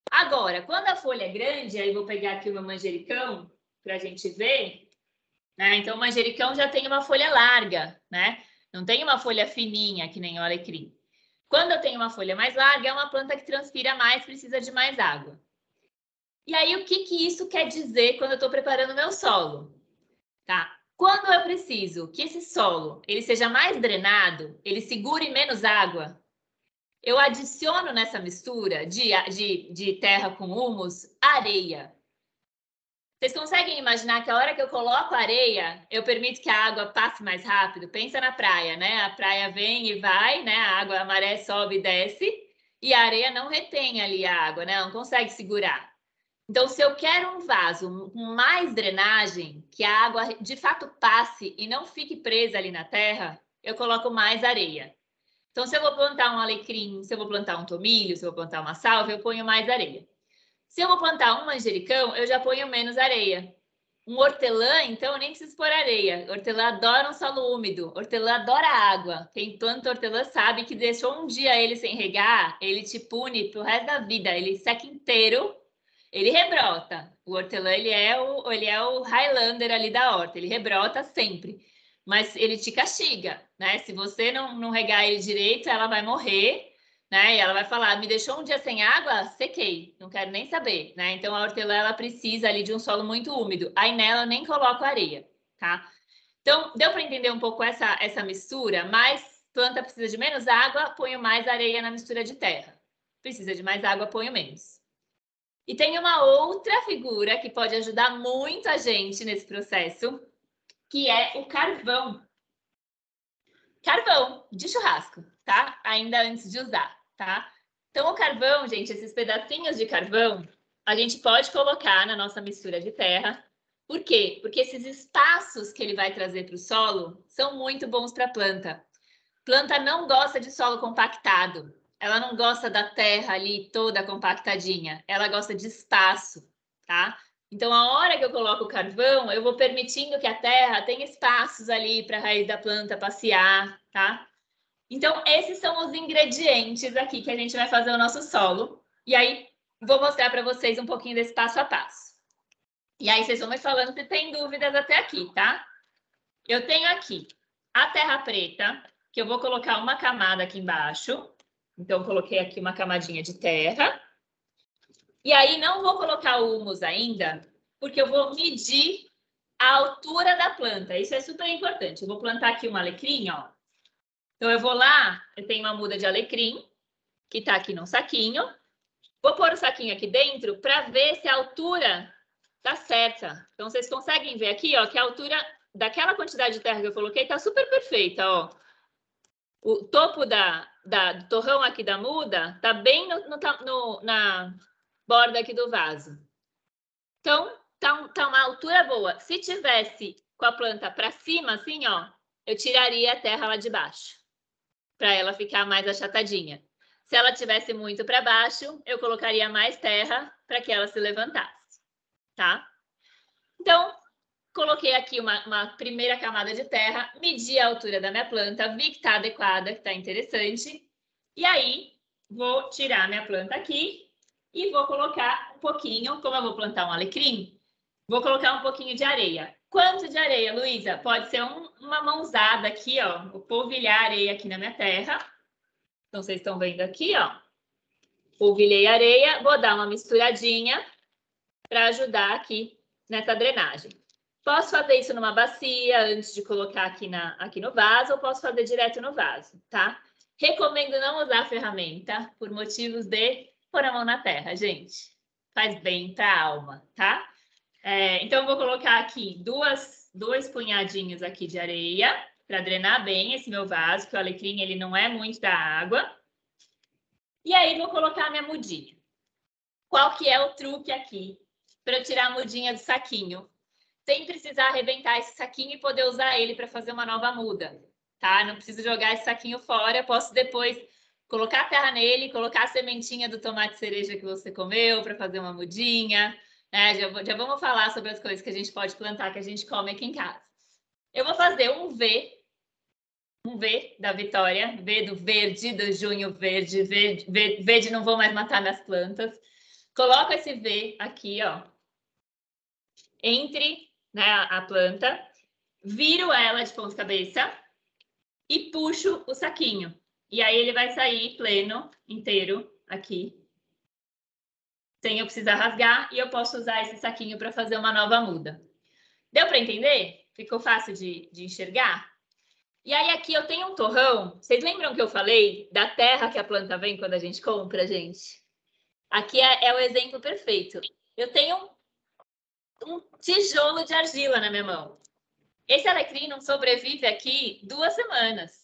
Agora, quando a folha é grande, aí vou pegar aqui o meu manjericão para a gente ver, né? Então, o manjericão já tem uma folha larga, né? Não tem uma folha fininha, que nem o alecrim. Quando eu tenho uma folha mais larga, é uma planta que transpira mais, precisa de mais água. E aí, o que isso quer dizer quando eu estou preparando o meu solo? Tá? Quando eu preciso que esse solo ele seja mais drenado, ele segure menos água, eu adiciono nessa mistura de terra com humus areia. Vocês conseguem imaginar que a hora que eu coloco areia, eu permito que a água passe mais rápido? Pensa na praia, né? A praia vem e vai, né? A água, a maré sobe e desce, e a areia não retém ali a água, né? Não consegue segurar. Então, se eu quero um vaso com mais drenagem, que a água de fato passe e não fique presa ali na terra, eu coloco mais areia. Então, se eu vou plantar um alecrim, se eu vou plantar um tomilho, se eu vou plantar uma sálvia, eu ponho mais areia. Se eu vou plantar um manjericão, eu já ponho menos areia. Um hortelã, então, eu nem preciso pôr areia. Hortelã adora um solo úmido. Hortelã adora água. Quem planta hortelã sabe que deixou um dia ele sem regar, ele te pune pro resto da vida. Ele seca inteiro, ele rebrota. O hortelã, ele é o Highlander ali da horta. Ele rebrota sempre. Mas ele te castiga, né? Se você não regar ele direito, ela vai morrer, né? E ela vai falar, me deixou um dia sem água? Sequei, não quero nem saber, né? Então, a hortelã, ela precisa ali de um solo muito úmido. Aí, nela, eu nem coloco areia, tá? Então, deu para entender um pouco essa mistura? Mais planta precisa de menos água, ponho mais areia na mistura de terra. Precisa de mais água, ponho menos. E tem uma outra figura que pode ajudar muito a gente nesse processo, que é o carvão. Carvão de churrasco, tá? Ainda antes de usar, tá? Então, o carvão, gente, esses pedacinhos de carvão, a gente pode colocar na nossa mistura de terra. Por quê? Porque esses espaços que ele vai trazer para o solo são muito bons para a planta. Planta não gosta de solo compactado. Ela não gosta da terra ali toda compactadinha. Ela gosta de espaço, tá? Então, a hora que eu coloco o carvão, eu vou permitindo que a terra tenha espaços ali para a raiz da planta passear, tá? Então, esses são os ingredientes aqui que a gente vai fazer o nosso solo. E aí, vou mostrar para vocês um pouquinho desse passo a passo. E aí, vocês vão me falando se tem dúvidas até aqui, tá? Eu tenho aqui a terra preta, que eu vou colocar uma camada aqui embaixo. Então, coloquei aqui uma camadinha de terra. E aí, não vou colocar o humus ainda, porque eu vou medir a altura da planta. Isso é super importante. Eu vou plantar aqui um alecrim, ó. Então, eu vou lá, eu tenho uma muda de alecrim, que está aqui num saquinho. Vou pôr o saquinho aqui dentro para ver se a altura tá certa. Então, vocês conseguem ver aqui, ó, que a altura daquela quantidade de terra que eu coloquei tá super perfeita, ó. O topo do torrão aqui da muda tá bem na borda aqui do vaso. Então, tá uma altura boa. Se tivesse com a planta para cima, assim, ó, eu tiraria a terra lá de baixo, para ela ficar mais achatadinha. Se ela tivesse muito para baixo, eu colocaria mais terra para que ela se levantasse, tá? Então, coloquei aqui uma primeira camada de terra, medi a altura da minha planta, vi que está adequada, que está interessante. E aí, vou tirar minha planta aqui e vou colocar um pouquinho, como eu vou plantar um alecrim, vou colocar um pouquinho de areia. Quanto de areia, Luísa? Pode ser uma mãozada aqui, ó. Vou polvilhar areia aqui na minha terra. Então, vocês estão vendo aqui, ó. Polvilhei areia, vou dar uma misturadinha para ajudar aqui nessa drenagem. Posso fazer isso numa bacia antes de colocar aqui no vaso, ou posso fazer direto no vaso, tá? Recomendo não usar a ferramenta por motivos de pôr a mão na terra, gente. Faz bem para a alma, tá? Então, eu vou colocar aqui dois punhadinhos aqui de areia para drenar bem esse meu vaso, que o alecrim ele não é muito da água. E aí, vou colocar a minha mudinha. Qual que é o truque aqui para eu tirar a mudinha do saquinho? Sem precisar arrebentar esse saquinho e poder usar ele para fazer uma nova muda, tá? Não preciso jogar esse saquinho fora, eu posso depois colocar a terra nele, colocar a sementinha do tomate cereja que você comeu para fazer uma mudinha, né? Já vamos falar sobre as coisas que a gente pode plantar, que a gente come aqui em casa. Eu vou fazer um V da Vitória, V do verde, do junho verde, V de não vou mais matar minhas plantas. Coloco esse V aqui, ó, entre, né, a planta, viro ela de ponta cabeça e puxo o saquinho. E aí ele vai sair pleno, inteiro, aqui, sem eu precisar rasgar, e eu posso usar esse saquinho para fazer uma nova muda. Deu para entender? Ficou fácil de enxergar? E aí aqui eu tenho um torrão. Vocês lembram que eu falei da terra que a planta vem quando a gente compra, gente? Aqui é o exemplo perfeito. Eu tenho um tijolo de argila na minha mão. Esse alecrim não sobrevive aqui 2 semanas.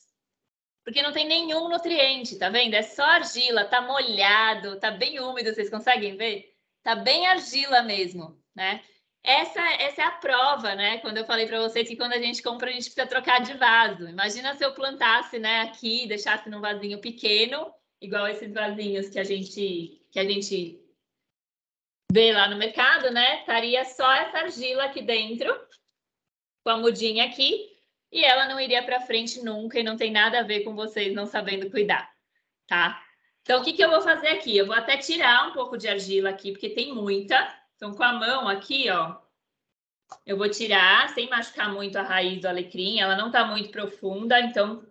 Porque não tem nenhum nutriente, tá vendo? É só argila, tá molhado, tá bem úmido, vocês conseguem ver? Tá bem argila mesmo, né? Essa é a prova, né? Quando eu falei para vocês que quando a gente compra, a gente precisa trocar de vaso. Imagina se eu plantasse, né, aqui, deixasse num vasinho pequeno, igual esses vasinhos que a gente vê lá no mercado, né? Estaria só essa argila aqui dentro, com a mudinha aqui, e ela não iria para frente nunca e não tem nada a ver com vocês não sabendo cuidar, tá? Então, o que eu vou fazer aqui? Eu vou até tirar um pouco de argila aqui, porque tem muita. Então, com a mão aqui, ó, eu vou tirar sem machucar muito a raiz do alecrim. Ela não tá muito profunda, então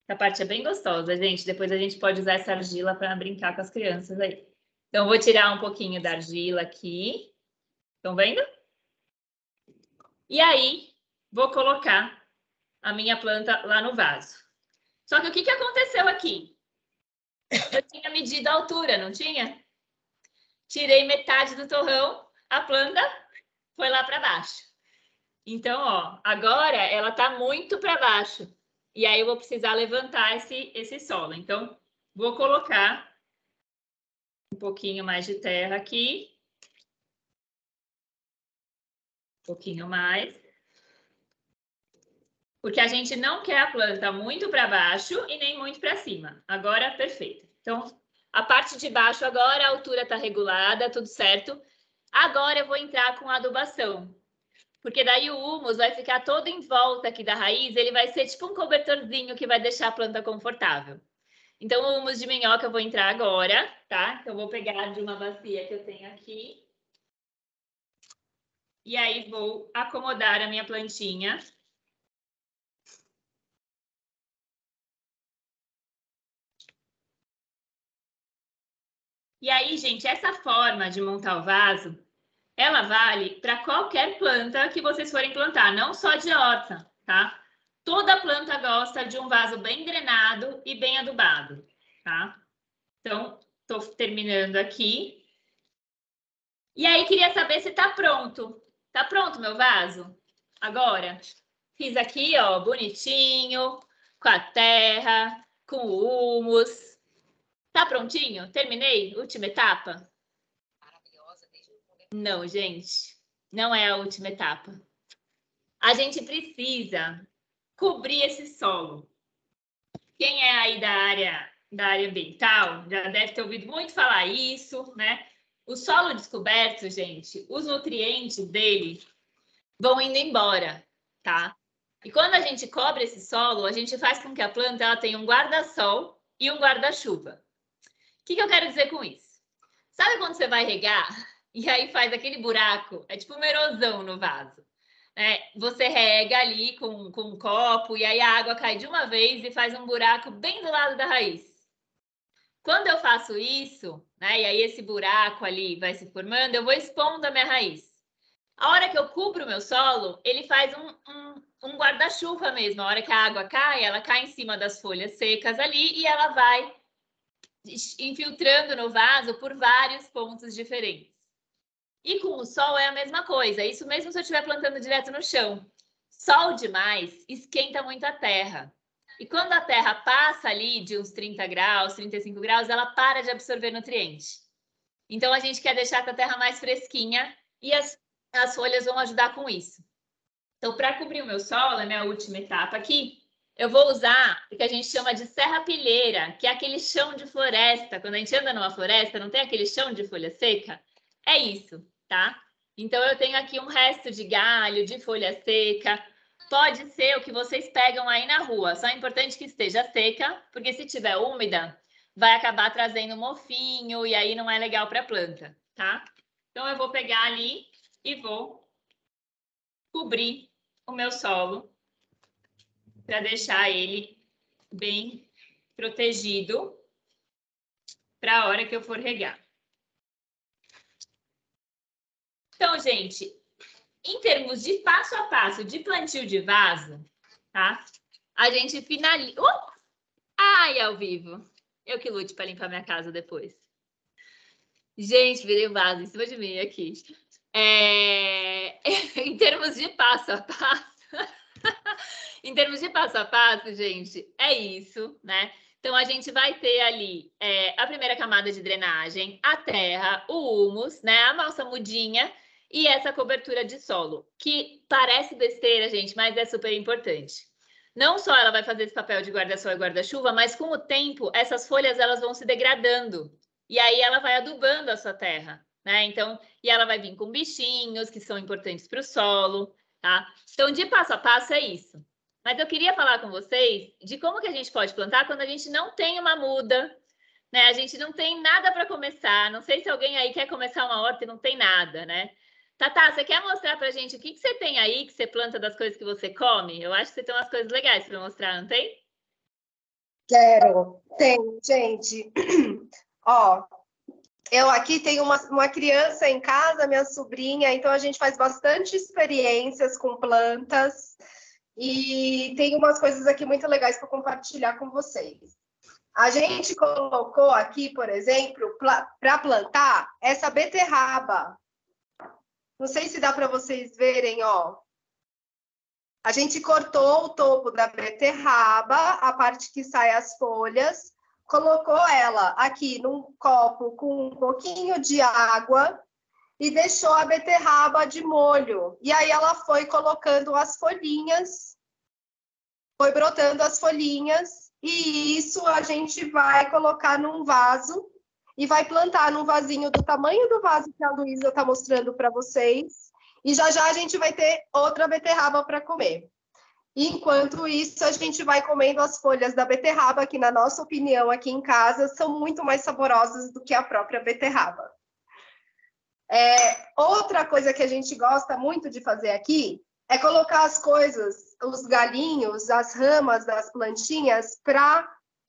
essa parte é bem gostosa, gente. Depois a gente pode usar essa argila para brincar com as crianças aí. Então, eu vou tirar um pouquinho da argila aqui. Estão vendo? E aí, vou colocar a minha planta lá no vaso. Só que o que aconteceu aqui? Eu tinha medido a altura, não tinha? Tirei metade do torrão, a planta foi lá para baixo. Então, ó, agora ela está muito para baixo. E aí eu vou precisar levantar esse solo. Então, vou colocar um pouquinho mais de terra aqui. Um pouquinho mais. Porque a gente não quer a planta muito para baixo e nem muito para cima. Agora, perfeito. Então, a parte de baixo agora, a altura está regulada, tudo certo. Agora eu vou entrar com adubação. Porque daí o humus vai ficar todo em volta aqui da raiz, ele vai ser tipo um cobertorzinho que vai deixar a planta confortável. Então, o humus de minhoca eu vou entrar agora, tá? Então, eu vou pegar de uma bacia que eu tenho aqui. E aí, vou acomodar a minha plantinha. E aí, gente, essa forma de montar o vaso, ela vale para qualquer planta que vocês forem plantar, não só de horta, tá? Toda planta gosta de um vaso bem drenado e bem adubado, tá? Então, estou terminando aqui. E aí, queria saber se tá pronto. Tá pronto meu vaso? Agora, fiz aqui, ó, bonitinho, com a terra, com o humus. Tá prontinho? Terminei? Última etapa? Não, gente, não é a última etapa. A gente precisa cobrir esse solo. Quem é aí da área ambiental já deve ter ouvido muito falar isso, né? O solo descoberto, gente, os nutrientes dele vão indo embora, tá? E quando a gente cobre esse solo, a gente faz com que a planta ela tenha um guarda-sol e um guarda-chuva. O que eu quero dizer com isso? Sabe quando você vai regar e aí faz aquele buraco? É tipo uma erosão no vaso. Você rega ali com um copo e aí a água cai de uma vez e faz um buraco bem do lado da raiz. Quando eu faço isso, né, e aí esse buraco ali vai se formando, eu vou expondo a minha raiz. A hora que eu cubro o meu solo, ele faz um guarda-chuva mesmo. A hora que a água cai, ela cai em cima das folhas secas ali e ela vai infiltrando no vaso por vários pontos diferentes. E com o sol é a mesma coisa. Isso mesmo se eu estiver plantando direto no chão. Sol demais esquenta muito a terra. E quando a terra passa ali de uns 30 graus, 35 graus, ela para de absorver nutriente. Então, a gente quer deixar a terra mais fresquinha e as folhas vão ajudar com isso. Então, para cobrir o meu solo, a minha última etapa aqui, eu vou usar o que a gente chama de serrapilheira, que é aquele chão de floresta. Quando a gente anda numa floresta, não tem aquele chão de folha seca? É isso, tá? Então, eu tenho aqui um resto de galho, de folha seca. Pode ser o que vocês pegam aí na rua. Só é importante que esteja seca, porque se tiver úmida, vai acabar trazendo mofinho e aí não é legal para a planta, tá? Então, eu vou pegar ali e vou cobrir o meu solo para deixar ele bem protegido para a hora que eu for regar. Então, gente, em termos de passo a passo de plantio de vaso, tá? A gente finaliza... Ai, ao vivo! Eu que lute para limpar minha casa depois. Gente, virei o vaso em cima de mim aqui. Em termos de passo a passo... Em termos de passo a passo, gente, é isso, né? Então, a gente vai ter ali a primeira camada de drenagem, a terra, o humus, né? A malsamudinha e essa cobertura de solo, que parece besteira, gente, mas é super importante. Não só ela vai fazer esse papel de guarda-sol e guarda-chuva, mas com o tempo, essas folhas elas vão se degradando. E aí ela vai adubando a sua terra, né? Então, e ela vai vir com bichinhos que são importantes para o solo, tá? Então, de passo a passo é isso. Mas eu queria falar com vocês de como que a gente pode plantar quando a gente não tem uma muda, né? A gente não tem nada para começar. Não sei se alguém aí quer começar uma horta e não tem nada, né? Tatá, você quer mostrar para a gente o que você tem aí, que você planta das coisas que você come? Eu acho que você tem umas coisas legais para mostrar, não tem? Quero. Tem, gente. Ó, eu aqui tenho uma criança em casa, minha sobrinha, então a gente faz bastante experiências com plantas e tem umas coisas aqui muito legais para compartilhar com vocês. A gente colocou aqui, por exemplo, para plantar essa beterraba. Não sei se dá para vocês verem, ó. A gente cortou o topo da beterraba, a parte que sai as folhas, colocou ela aqui num copo com um pouquinho de água e deixou a beterraba de molho. E aí ela foi colocando as folhinhas, foi brotando as folhinhas, e isso a gente vai colocar num vaso e vai plantar num vasinho do tamanho do vaso que a Luísa está mostrando para vocês. E já já a gente vai ter outra beterraba para comer. Enquanto isso, a gente vai comendo as folhas da beterraba, que, na nossa opinião, aqui em casa, são muito mais saborosas do que a própria beterraba. Outra coisa que a gente gosta muito de fazer aqui é colocar as coisas, os galinhos, as ramas das plantinhas,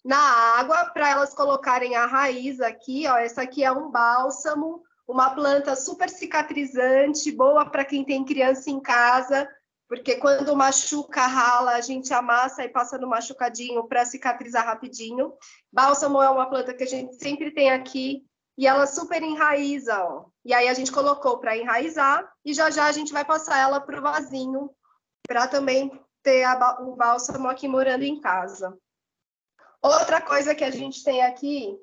na água, para elas colocarem a raiz aqui. Ó, essa aqui é um bálsamo, uma planta super cicatrizante, boa para quem tem criança em casa, porque quando machuca, rala, a gente amassa e passa no machucadinho para cicatrizar rapidinho. Bálsamo é uma planta que a gente sempre tem aqui e ela super enraiza, ó. E aí a gente colocou para enraizar e já já a gente vai passar ela para o vasinho para também ter o bálsamo aqui morando em casa. Outra coisa que a gente tem aqui,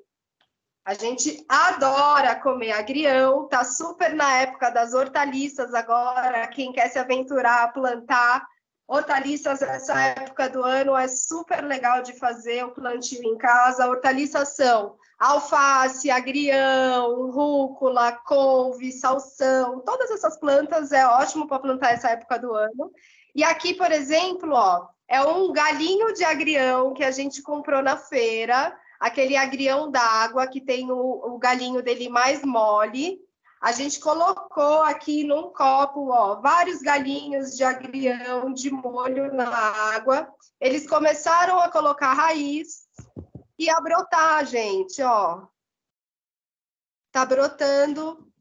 a gente adora comer agrião, tá super na época das hortaliças agora, quem quer se aventurar a plantar hortaliças nessa época do ano é super legal de fazer o plantio em casa. Hortaliças são alface, agrião, rúcula, couve, salsão, todas essas plantas é ótimo para plantar essa época do ano. E aqui, por exemplo, ó, é um galinho de agrião que a gente comprou na feira, aquele agrião d'água que tem o galinho dele mais mole. A gente colocou aqui num copo, ó, vários galinhos de agrião de molho na água. Eles começaram a colocar raiz e a brotar, gente, ó. Tá brotando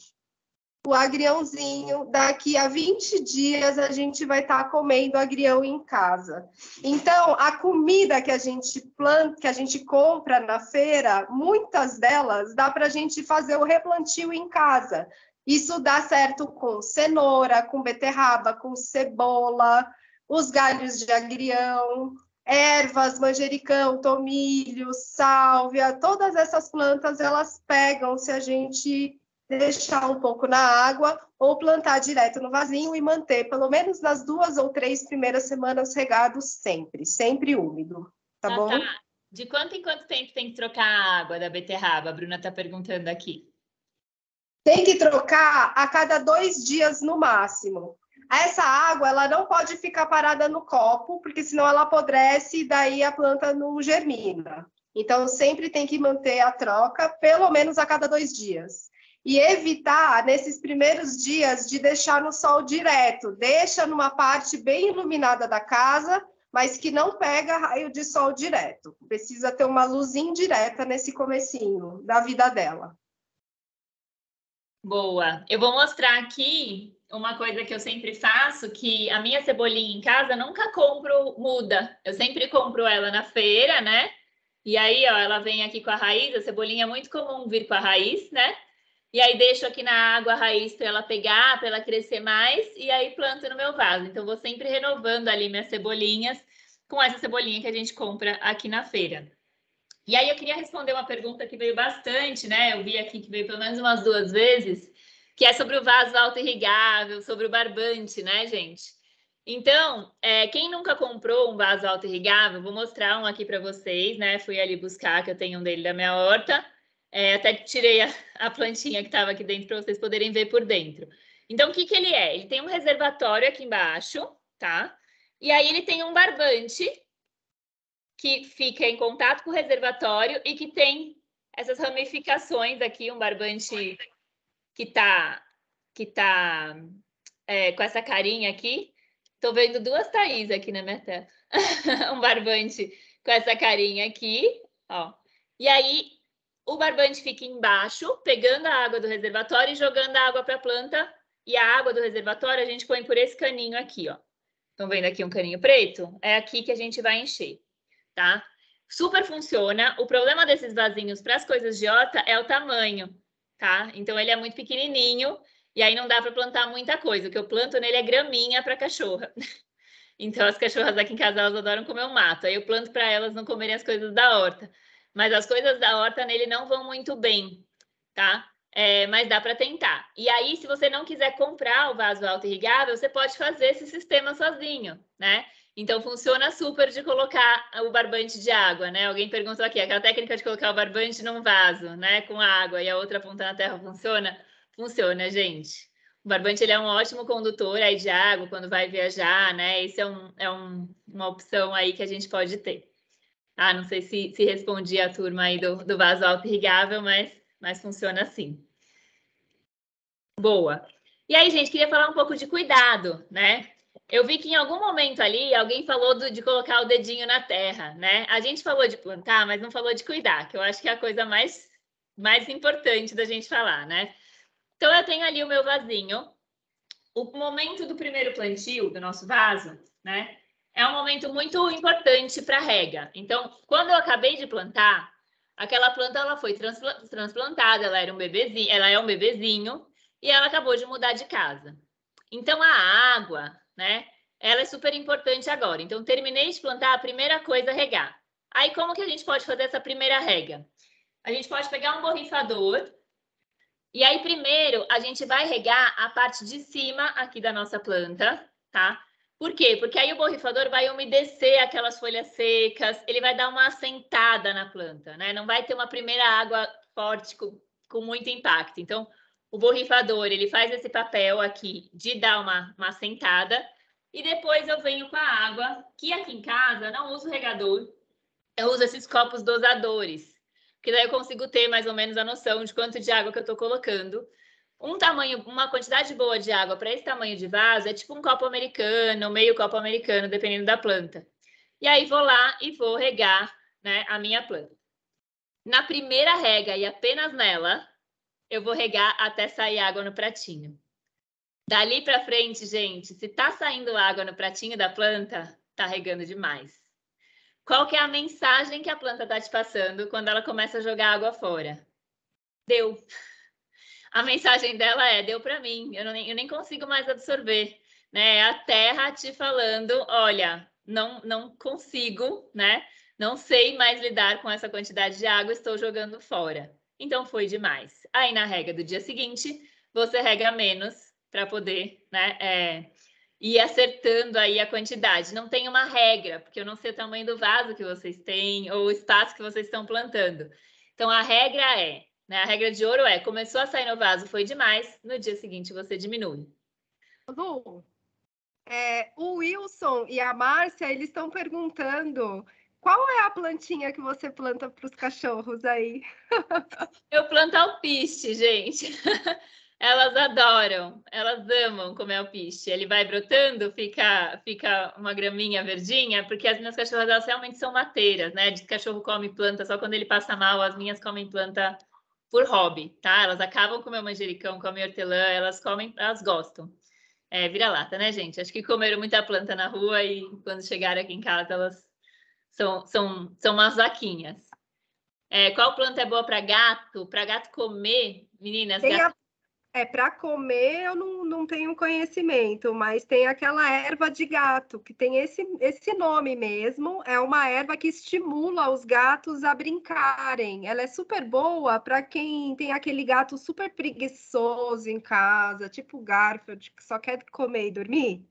o agriãozinho. Daqui a 20 dias a gente vai estar comendo agrião em casa. Então, a comida que a gente planta, que a gente compra na feira, muitas delas dá para a gente fazer o replantio em casa. Isso dá certo com cenoura, com beterraba, com cebola, os galhos de agrião. ervas, manjericão, tomilho, sálvia, todas essas plantas elas pegam se a gente deixar um pouco na água ou plantar direto no vasinho e manter pelo menos nas 2 ou 3 primeiras semanas regados sempre úmido, tá bom? Tá. De quanto em quanto tempo tem que trocar a água da beterraba? A Bruna está perguntando aqui. Tem que trocar a cada 2 dias no máximo. Essa água ela não pode ficar parada no copo, porque senão ela apodrece e daí a planta não germina. Então, sempre tem que manter a troca, pelo menos a cada 2 dias. E evitar, nesses primeiros dias, de deixar no sol direto. Deixa numa parte bem iluminada da casa, mas que não pega raio de sol direto. Precisa ter uma luz indireta nesse comecinho da vida dela. Boa. Eu vou mostrar aqui uma coisa que eu sempre faço, que a minha cebolinha em casa nunca compro muda. Eu sempre compro ela na feira, né? E aí, ó, ela vem aqui com a raiz. A cebolinha é muito comum vir com a raiz, né? E aí deixo aqui na água a raiz para ela pegar, para ela crescer mais, e aí planto no meu vaso. Então, vou sempre renovando ali minhas cebolinhas com essa cebolinha que a gente compra aqui na feira. E aí eu queria responder uma pergunta que veio bastante, né? Eu vi aqui que veio pelo menos umas 2 vezes, que é sobre o vaso auto-irrigável, sobre o barbante, né, gente? Então, quem nunca comprou um vaso auto-irrigável, vou mostrar um aqui para vocês, né? Fui ali buscar, que eu tenho um dele da minha horta. Até tirei a plantinha que estava aqui dentro para vocês poderem ver por dentro. Então, o que que ele é? Ele tem um reservatório aqui embaixo, tá? E aí ele tem um barbante que fica em contato com o reservatório e que tem essas ramificações aqui, um barbante que tá com essa carinha aqui. Tô vendo 2 Thaís aqui na minha tela. Um barbante com essa carinha aqui, ó. E aí, o barbante fica embaixo, pegando a água do reservatório e jogando a água para a planta. E a água do reservatório a gente põe por esse caninho aqui, ó. Estão vendo aqui um caninho preto? É aqui que a gente vai encher, tá? Super funciona. O problema desses vasinhos para as coisas de horta é o tamanho, tá? Então, ele é muito pequenininho e aí não dá para plantar muita coisa. O que eu planto nele é graminha para cachorra. Então, as cachorras aqui em casa, elas adoram comer o mato. Aí eu planto para elas não comerem as coisas da horta. Mas as coisas da horta nele não vão muito bem, tá? Mas dá para tentar. E aí, se você não quiser comprar o vaso auto-irrigável, você pode fazer esse sistema sozinho, né? Então, funciona super de colocar o barbante de água, né? Alguém perguntou aqui, aquela técnica de colocar o barbante num vaso, né? Com água e a outra ponta na terra, funciona? Funciona, gente. O barbante ele é um ótimo condutor aí de água quando vai viajar, né? Isso uma opção aí que a gente pode ter. Ah, não sei se respondi a turma aí do vaso auto-irrigável, mas funciona assim. Boa. E aí, gente, queria falar um pouco de cuidado, né? Eu vi que em algum momento ali alguém falou de colocar o dedinho na terra, né? A gente falou de plantar, mas não falou de cuidar, que eu acho que é a coisa mais importante da gente falar, né? Então, eu tenho ali o meu vasinho. O momento do primeiro plantio do nosso vaso, né? É um momento muito importante para a rega. Então, quando eu acabei de plantar, aquela planta ela foi transplantada, ela é um bebezinho e ela acabou de mudar de casa. Então, a água, né? Ela é super importante agora. Então, terminei de plantar, a primeira coisa é regar. Aí, como que a gente pode fazer essa primeira rega? A gente pode pegar um borrifador e aí, primeiro, a gente vai regar a parte de cima aqui da nossa planta, tá? Por quê? Porque aí o borrifador vai umedecer aquelas folhas secas, ele vai dar uma assentada na planta, né? Não vai ter uma primeira água forte com muito impacto. Então, o borrifador, ele faz esse papel aqui de dar uma assentada e depois eu venho com a água, que aqui em casa eu não uso regador, eu uso esses copos dosadores, porque daí eu consigo ter mais ou menos a noção de quanto de água que eu estou colocando. Uma quantidade boa de água para esse tamanho de vaso é tipo um copo americano, meio copo americano, dependendo da planta. E aí vou lá e vou regar, né, a minha planta. Na primeira rega e apenas nela, eu vou regar até sair água no pratinho. Dali para frente, gente, se tá saindo água no pratinho da planta, tá regando demais. Qual que é a mensagem que a planta está te passando quando ela começa a jogar água fora? Deu. A mensagem dela é, deu para mim, eu nem consigo mais absorver. Né? É a terra te falando, olha, não consigo, né? Não sei mais lidar com essa quantidade de água, estou jogando fora. Então foi demais. Aí na rega do dia seguinte, você rega menos para poder, né, ir acertando aí a quantidade. Não tem uma regra, porque eu não sei o tamanho do vaso que vocês têm ou o espaço que vocês estão plantando. Então a regra né, a regra de ouro começou a sair no vaso, foi demais, no dia seguinte você diminui. Lu, o Wilson e a Márcia, eles estão perguntando qual é a plantinha que você planta para os cachorros aí? Eu planto alpiste, gente. Elas adoram, elas amam comer alpiste. Ele vai brotando, fica uma graminha verdinha, porque as minhas cachorras, elas realmente são mateiras, né? De cachorro come planta só quando ele passa mal, as minhas comem planta por hobby, tá? Elas acabam comendo manjericão, comem hortelã, elas comem, elas gostam. Vira-lata, né, gente? Acho que comeram muita planta na rua e quando chegaram aqui em casa, elas são umas vaquinhas. Qual planta é boa para gato? Para gato comer, meninas? Para comer eu não tenho conhecimento, mas tem aquela erva de gato, que tem esse nome mesmo. É uma erva que estimula os gatos a brincarem. Ela é super boa para quem tem aquele gato super preguiçoso em casa, tipo Garfield, que só quer comer e dormir.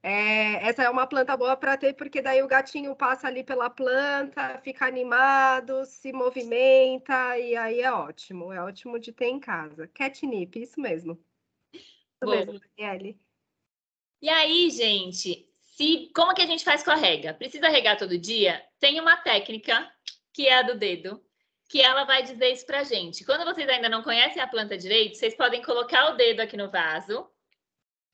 Essa é uma planta boa para ter, porque daí o gatinho passa ali pela planta, fica animado, se movimenta, e aí é ótimo de ter em casa. Catnip, isso mesmo. Isso mesmo, Daniele. E aí, gente, como que a gente faz com a rega? Precisa regar todo dia? Tem uma técnica, que é a do dedo, que ela vai dizer isso pra gente. Quando vocês ainda não conhecem a planta direito, vocês podem colocar o dedo aqui no vaso.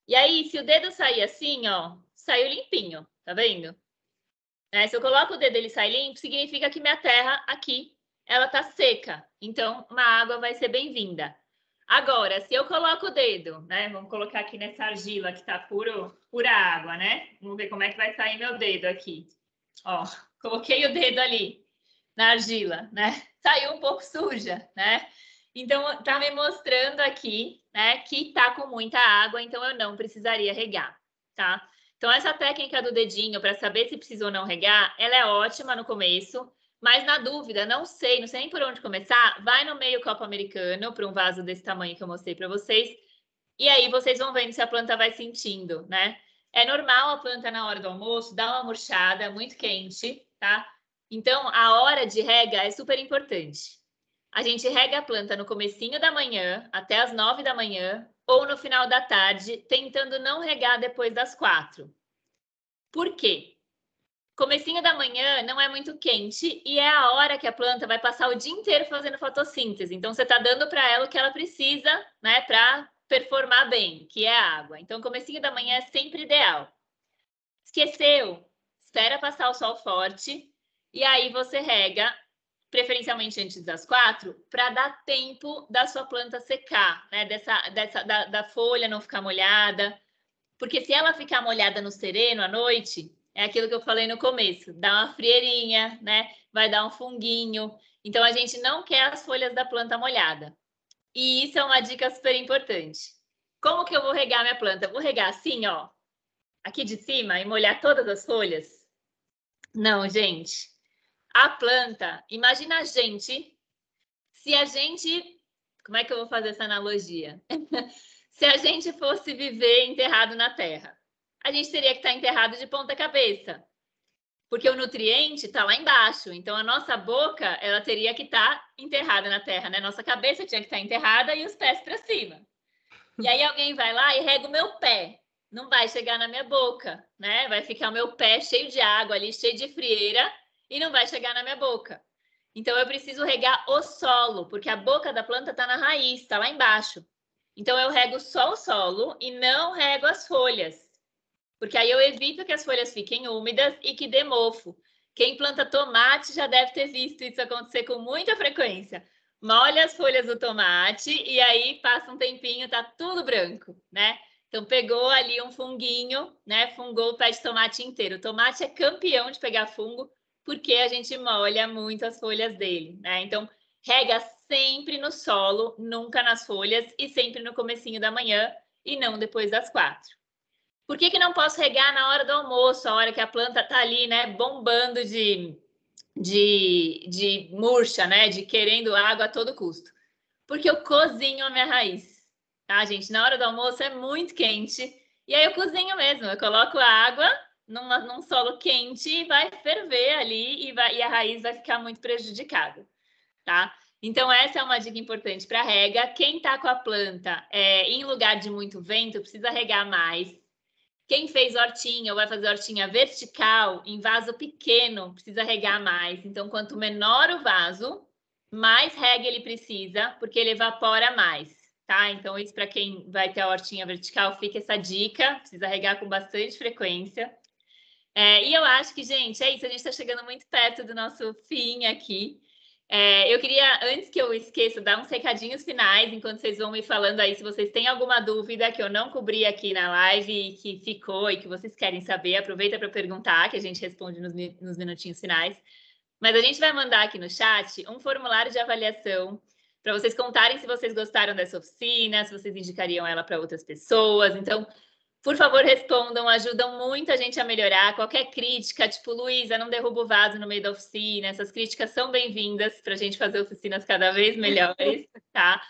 E aí, se o dedo sair assim, ó, saiu limpinho, tá vendo? Se eu coloco o dedo e ele sai limpo, significa que minha terra aqui, ela tá seca. Então, uma água vai ser bem-vinda. Agora, se eu coloco o dedo, né? Vamos colocar aqui nessa argila que tá pura água, né? Vamos ver como é que vai sair meu dedo aqui. Ó, coloquei o dedo ali na argila, né? Saiu um pouco suja, né? Então, tá me mostrando aqui, né, que tá com muita água, então eu não precisaria regar, tá? Então, essa técnica do dedinho para saber se precisa ou não regar, ela é ótima no começo, mas na dúvida, não sei nem por onde começar, vai no meio copo americano, para um vaso desse tamanho que eu mostrei para vocês, e aí vocês vão vendo se a planta vai sentindo, né? É normal a planta na hora do almoço dar uma murchada muito quente, tá? Então, a hora de rega é super importante. A gente rega a planta no comecinho da manhã, até as 9 da manhã, ou no final da tarde, tentando não regar depois das 4. Por quê? Comecinho da manhã não é muito quente e é a hora que a planta vai passar o dia inteiro fazendo fotossíntese. Então, você está dando para ela o que ela precisa, né, para performar bem, que é a água. Então, comecinho da manhã é sempre ideal. Esqueceu? Espera passar o sol forte e aí você rega, preferencialmente antes das 4, para dar tempo da sua planta secar, né? Da folha não ficar molhada. Porque se ela ficar molhada no sereno à noite, é aquilo que eu falei no começo, dá uma frieirinha, né? Vai dar um funguinho. Então, a gente não quer as folhas da planta molhada. E isso é uma dica super importante. Como que eu vou regar minha planta? Eu vou regar assim, ó, aqui de cima e molhar todas as folhas? Não, gente. A planta, imagina a gente, se a gente, como é que eu vou fazer essa analogia? Se a gente fosse viver enterrado na terra, a gente teria que estar enterrado de ponta cabeça, porque o nutriente está lá embaixo. Então, a nossa boca, ela teria que estar enterrada na terra, né? Nossa cabeça tinha que estar enterrada e os pés para cima. E aí alguém vai lá e rega o meu pé. Não vai chegar na minha boca, né? Vai ficar o meu pé cheio de água ali, cheio de frieira, e não vai chegar na minha boca. Então, eu preciso regar o solo, porque a boca da planta está na raiz, está lá embaixo. Então, eu rego só o solo e não rego as folhas, porque aí eu evito que as folhas fiquem úmidas e que dê mofo. Quem planta tomate já deve ter visto isso acontecer com muita frequência. Molha as folhas do tomate e aí passa um tempinho, tá tudo branco, né? Então, pegou ali um funguinho, né? Fungou o pé de tomate inteiro. O tomate é campeão de pegar fungo, porque a gente molha muito as folhas dele, né? Então, rega sempre no solo, nunca nas folhas e sempre no comecinho da manhã e não depois das 4. Por que não posso regar na hora do almoço, a hora que a planta está ali, né, bombando de murcha, né, de querendo água a todo custo? Porque eu cozinho a minha raiz, tá, gente? Na hora do almoço é muito quente, e aí eu cozinho mesmo, eu coloco a água num solo quente e vai ferver ali e a raiz vai ficar muito prejudicada, tá? Então, essa é uma dica importante para rega. Quem está com a planta em lugar de muito vento, precisa regar mais. Quem fez hortinha ou vai fazer hortinha vertical, em vaso pequeno, precisa regar mais. Então, quanto menor o vaso, mais rega ele precisa, porque ele evapora mais, tá? Então, isso para quem vai ter a hortinha vertical, fica essa dica. Precisa regar com bastante frequência. E eu acho que, gente, é isso. A gente está chegando muito perto do nosso fim aqui. Eu queria, antes que eu esqueça, dar uns recadinhos finais, enquanto vocês vão me falando aí, se vocês têm alguma dúvida que eu não cobri aqui na live e que ficou e que vocês querem saber, aproveita para perguntar, que a gente responde nos minutinhos finais. Mas a gente vai mandar aqui no chat um formulário de avaliação para vocês contarem se vocês gostaram dessa oficina, se vocês indicariam ela para outras pessoas. Então, por favor, respondam, ajudam muito a gente a melhorar. Qualquer crítica, tipo, Luísa, não derruba o vaso no meio da oficina. Essas críticas são bem-vindas para a gente fazer oficinas cada vez melhores, tá?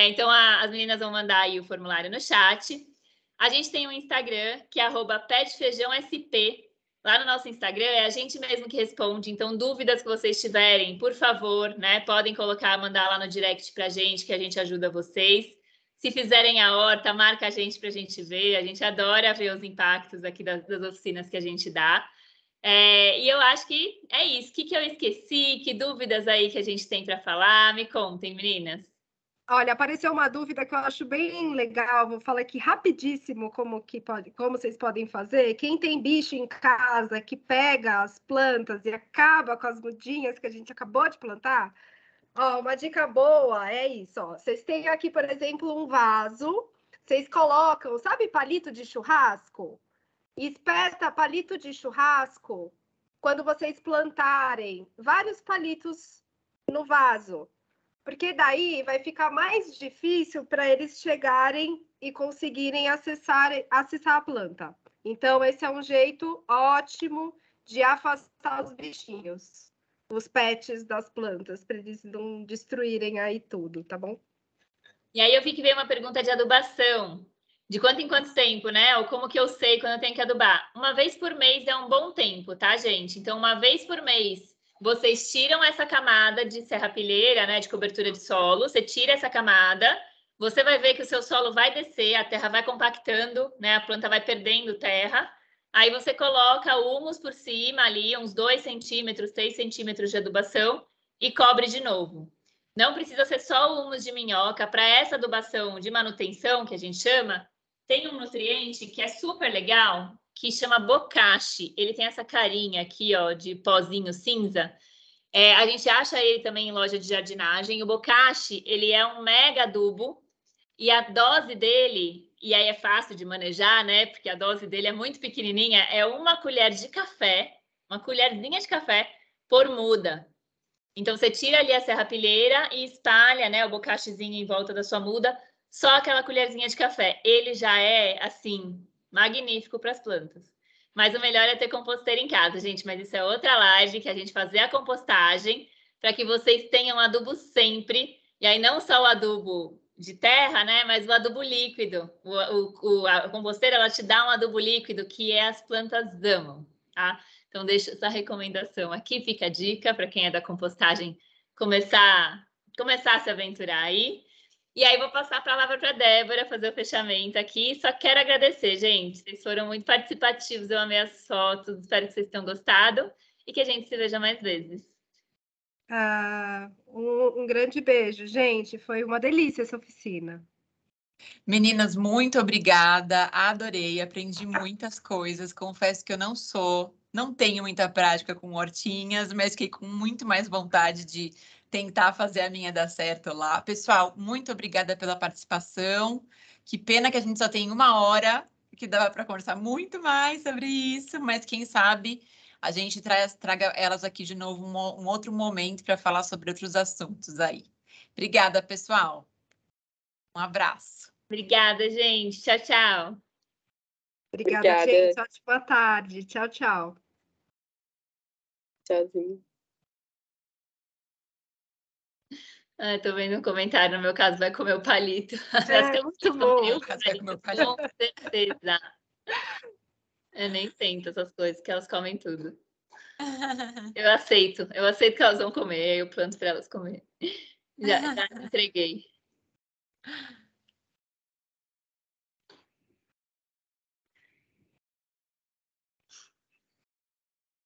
Então, as meninas vão mandar aí o formulário no chat. A gente tem um Instagram, que é @petfeijãosp. Lá no nosso Instagram é a gente mesmo que responde. Então, dúvidas que vocês tiverem, por favor, né, podem colocar, mandar lá no direct para a gente, que a gente ajuda vocês. Se fizerem a horta, marca a gente para a gente ver. A gente adora ver os impactos aqui das oficinas que a gente dá. E eu acho que é isso. O que eu esqueci? Que dúvidas aí que a gente tem para falar? Me contem, meninas. Olha, apareceu uma dúvida que eu acho bem legal. Vou falar aqui rapidíssimo como vocês podem fazer. Quem tem bicho em casa que pega as plantas e acaba com as mudinhas que a gente acabou de plantar, uma dica boa é isso. Vocês têm aqui, por exemplo, um vaso. Vocês colocam, sabe, palito de churrasco? Espeta palito de churrasco quando vocês plantarem vários palitos no vaso. Porque daí vai ficar mais difícil para eles chegarem e conseguirem acessar a planta. Então, esse é um jeito ótimo de afastar os bichinhos, os pets das plantas, para eles não destruírem aí tudo, tá bom? E aí eu vi que veio uma pergunta de adubação. De quanto em quanto tempo, né? Ou como que eu sei quando eu tenho que adubar? Uma vez por mês é um bom tempo, tá, gente? Então, uma vez por mês, vocês tiram essa camada de serrapilheira, né? De cobertura de solo. Você tira essa camada, você vai ver que o seu solo vai descer, a terra vai compactando, né? A planta vai perdendo terra. Aí você coloca humus por cima ali, uns 2 centímetros, 3 centímetros de adubação e cobre de novo. Não precisa ser só o humus de minhoca. Para essa adubação de manutenção, que a gente chama, tem um nutriente que é super legal, que chama bocashi. Ele tem essa carinha aqui, ó, de pozinho cinza. A gente acha ele também em loja de jardinagem. O bocashi, ele é um mega adubo e a dose dele, e aí é fácil de manejar, né? Porque a dose dele é muito pequenininha, é uma colher de café, uma colherzinha de café por muda. Então, você tira ali a serrapilheira e espalha, né, o bocachizinho em volta da sua muda, só aquela colherzinha de café. Ele já é, assim, magnífico para as plantas. Mas o melhor é ter composteira em casa, gente. Mas isso é outra live, que a gente fazer a compostagem para que vocês tenham adubo sempre. E aí, não só o adubo de terra, né, mas o adubo líquido. A composteira, ela te dá um adubo líquido que as plantas amam, tá? Então, deixo essa recomendação aqui, fica a dica para quem é da compostagem começar a se aventurar aí. E aí, vou passar a palavra para a Débora fazer o fechamento aqui. Só quero agradecer, gente. Vocês foram muito participativos, eu amei as fotos, espero que vocês tenham gostado e que a gente se veja mais vezes. Um grande beijo, gente. Foi uma delícia essa oficina. Meninas, muito obrigada. Adorei, aprendi muitas coisas. Confesso que eu não tenho muita prática com hortinhas, mas fiquei com muito mais vontade de tentar fazer a minha dar certo lá. Pessoal, muito obrigada pela participação. Que pena que a gente só tem 1 hora, que dava para conversar muito mais sobre isso, mas quem sabe a gente traga elas aqui de novo um outro momento para falar sobre outros assuntos aí. Obrigada, pessoal. Um abraço. Obrigada, gente. Tchau, tchau. Obrigada, Obrigada. gente. Ótima tarde. Tchau, tchau. Tchauzinho. Tô vendo um comentário, no meu caso, vai comer o palito. É, muito bom. No caso, vai comer o palito. Com certeza. Eu nem tento essas coisas, que elas comem tudo. Eu aceito que elas vão comer, eu planto para elas comer. Já entreguei.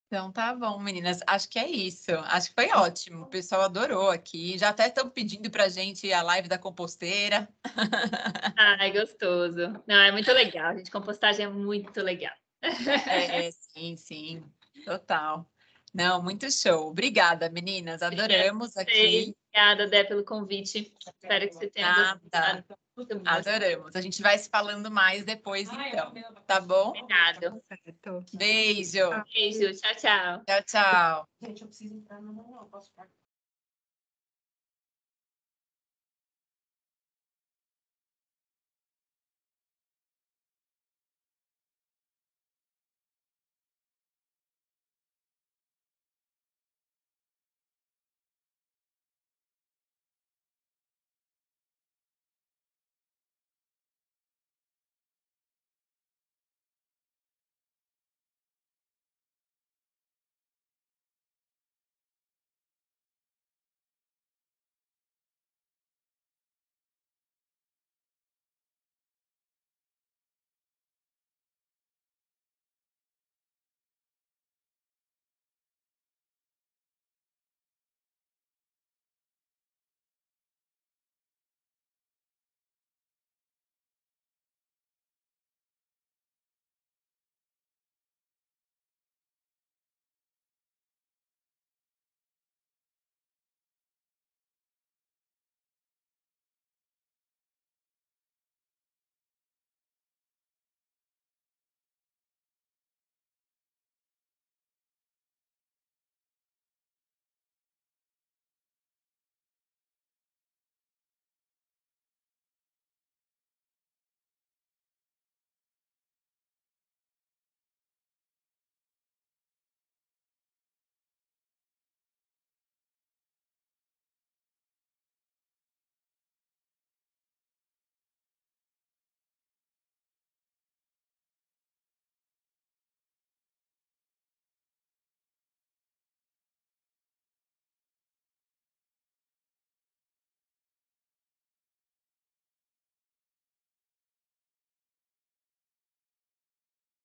Então tá bom, meninas. Acho que é isso. Acho que foi ótimo. O pessoal adorou aqui. Já até estão pedindo pra gente a live da composteira. Ai, gostoso. Não, é muito legal. Gente, compostagem é muito legal. Sim, sim. Total. Não, muito show. Obrigada, meninas. Adoramos aqui. Obrigada, Dé, pelo convite. Espero que você tenha Nada. gostado. Muito bom. Adoramos. A gente vai se falando mais depois, então. Tá bom? Obrigado. Certo. Beijo. Beijo. Tchau, tchau. Tchau, tchau. Gente, eu preciso entrar no manual. Posso ficar?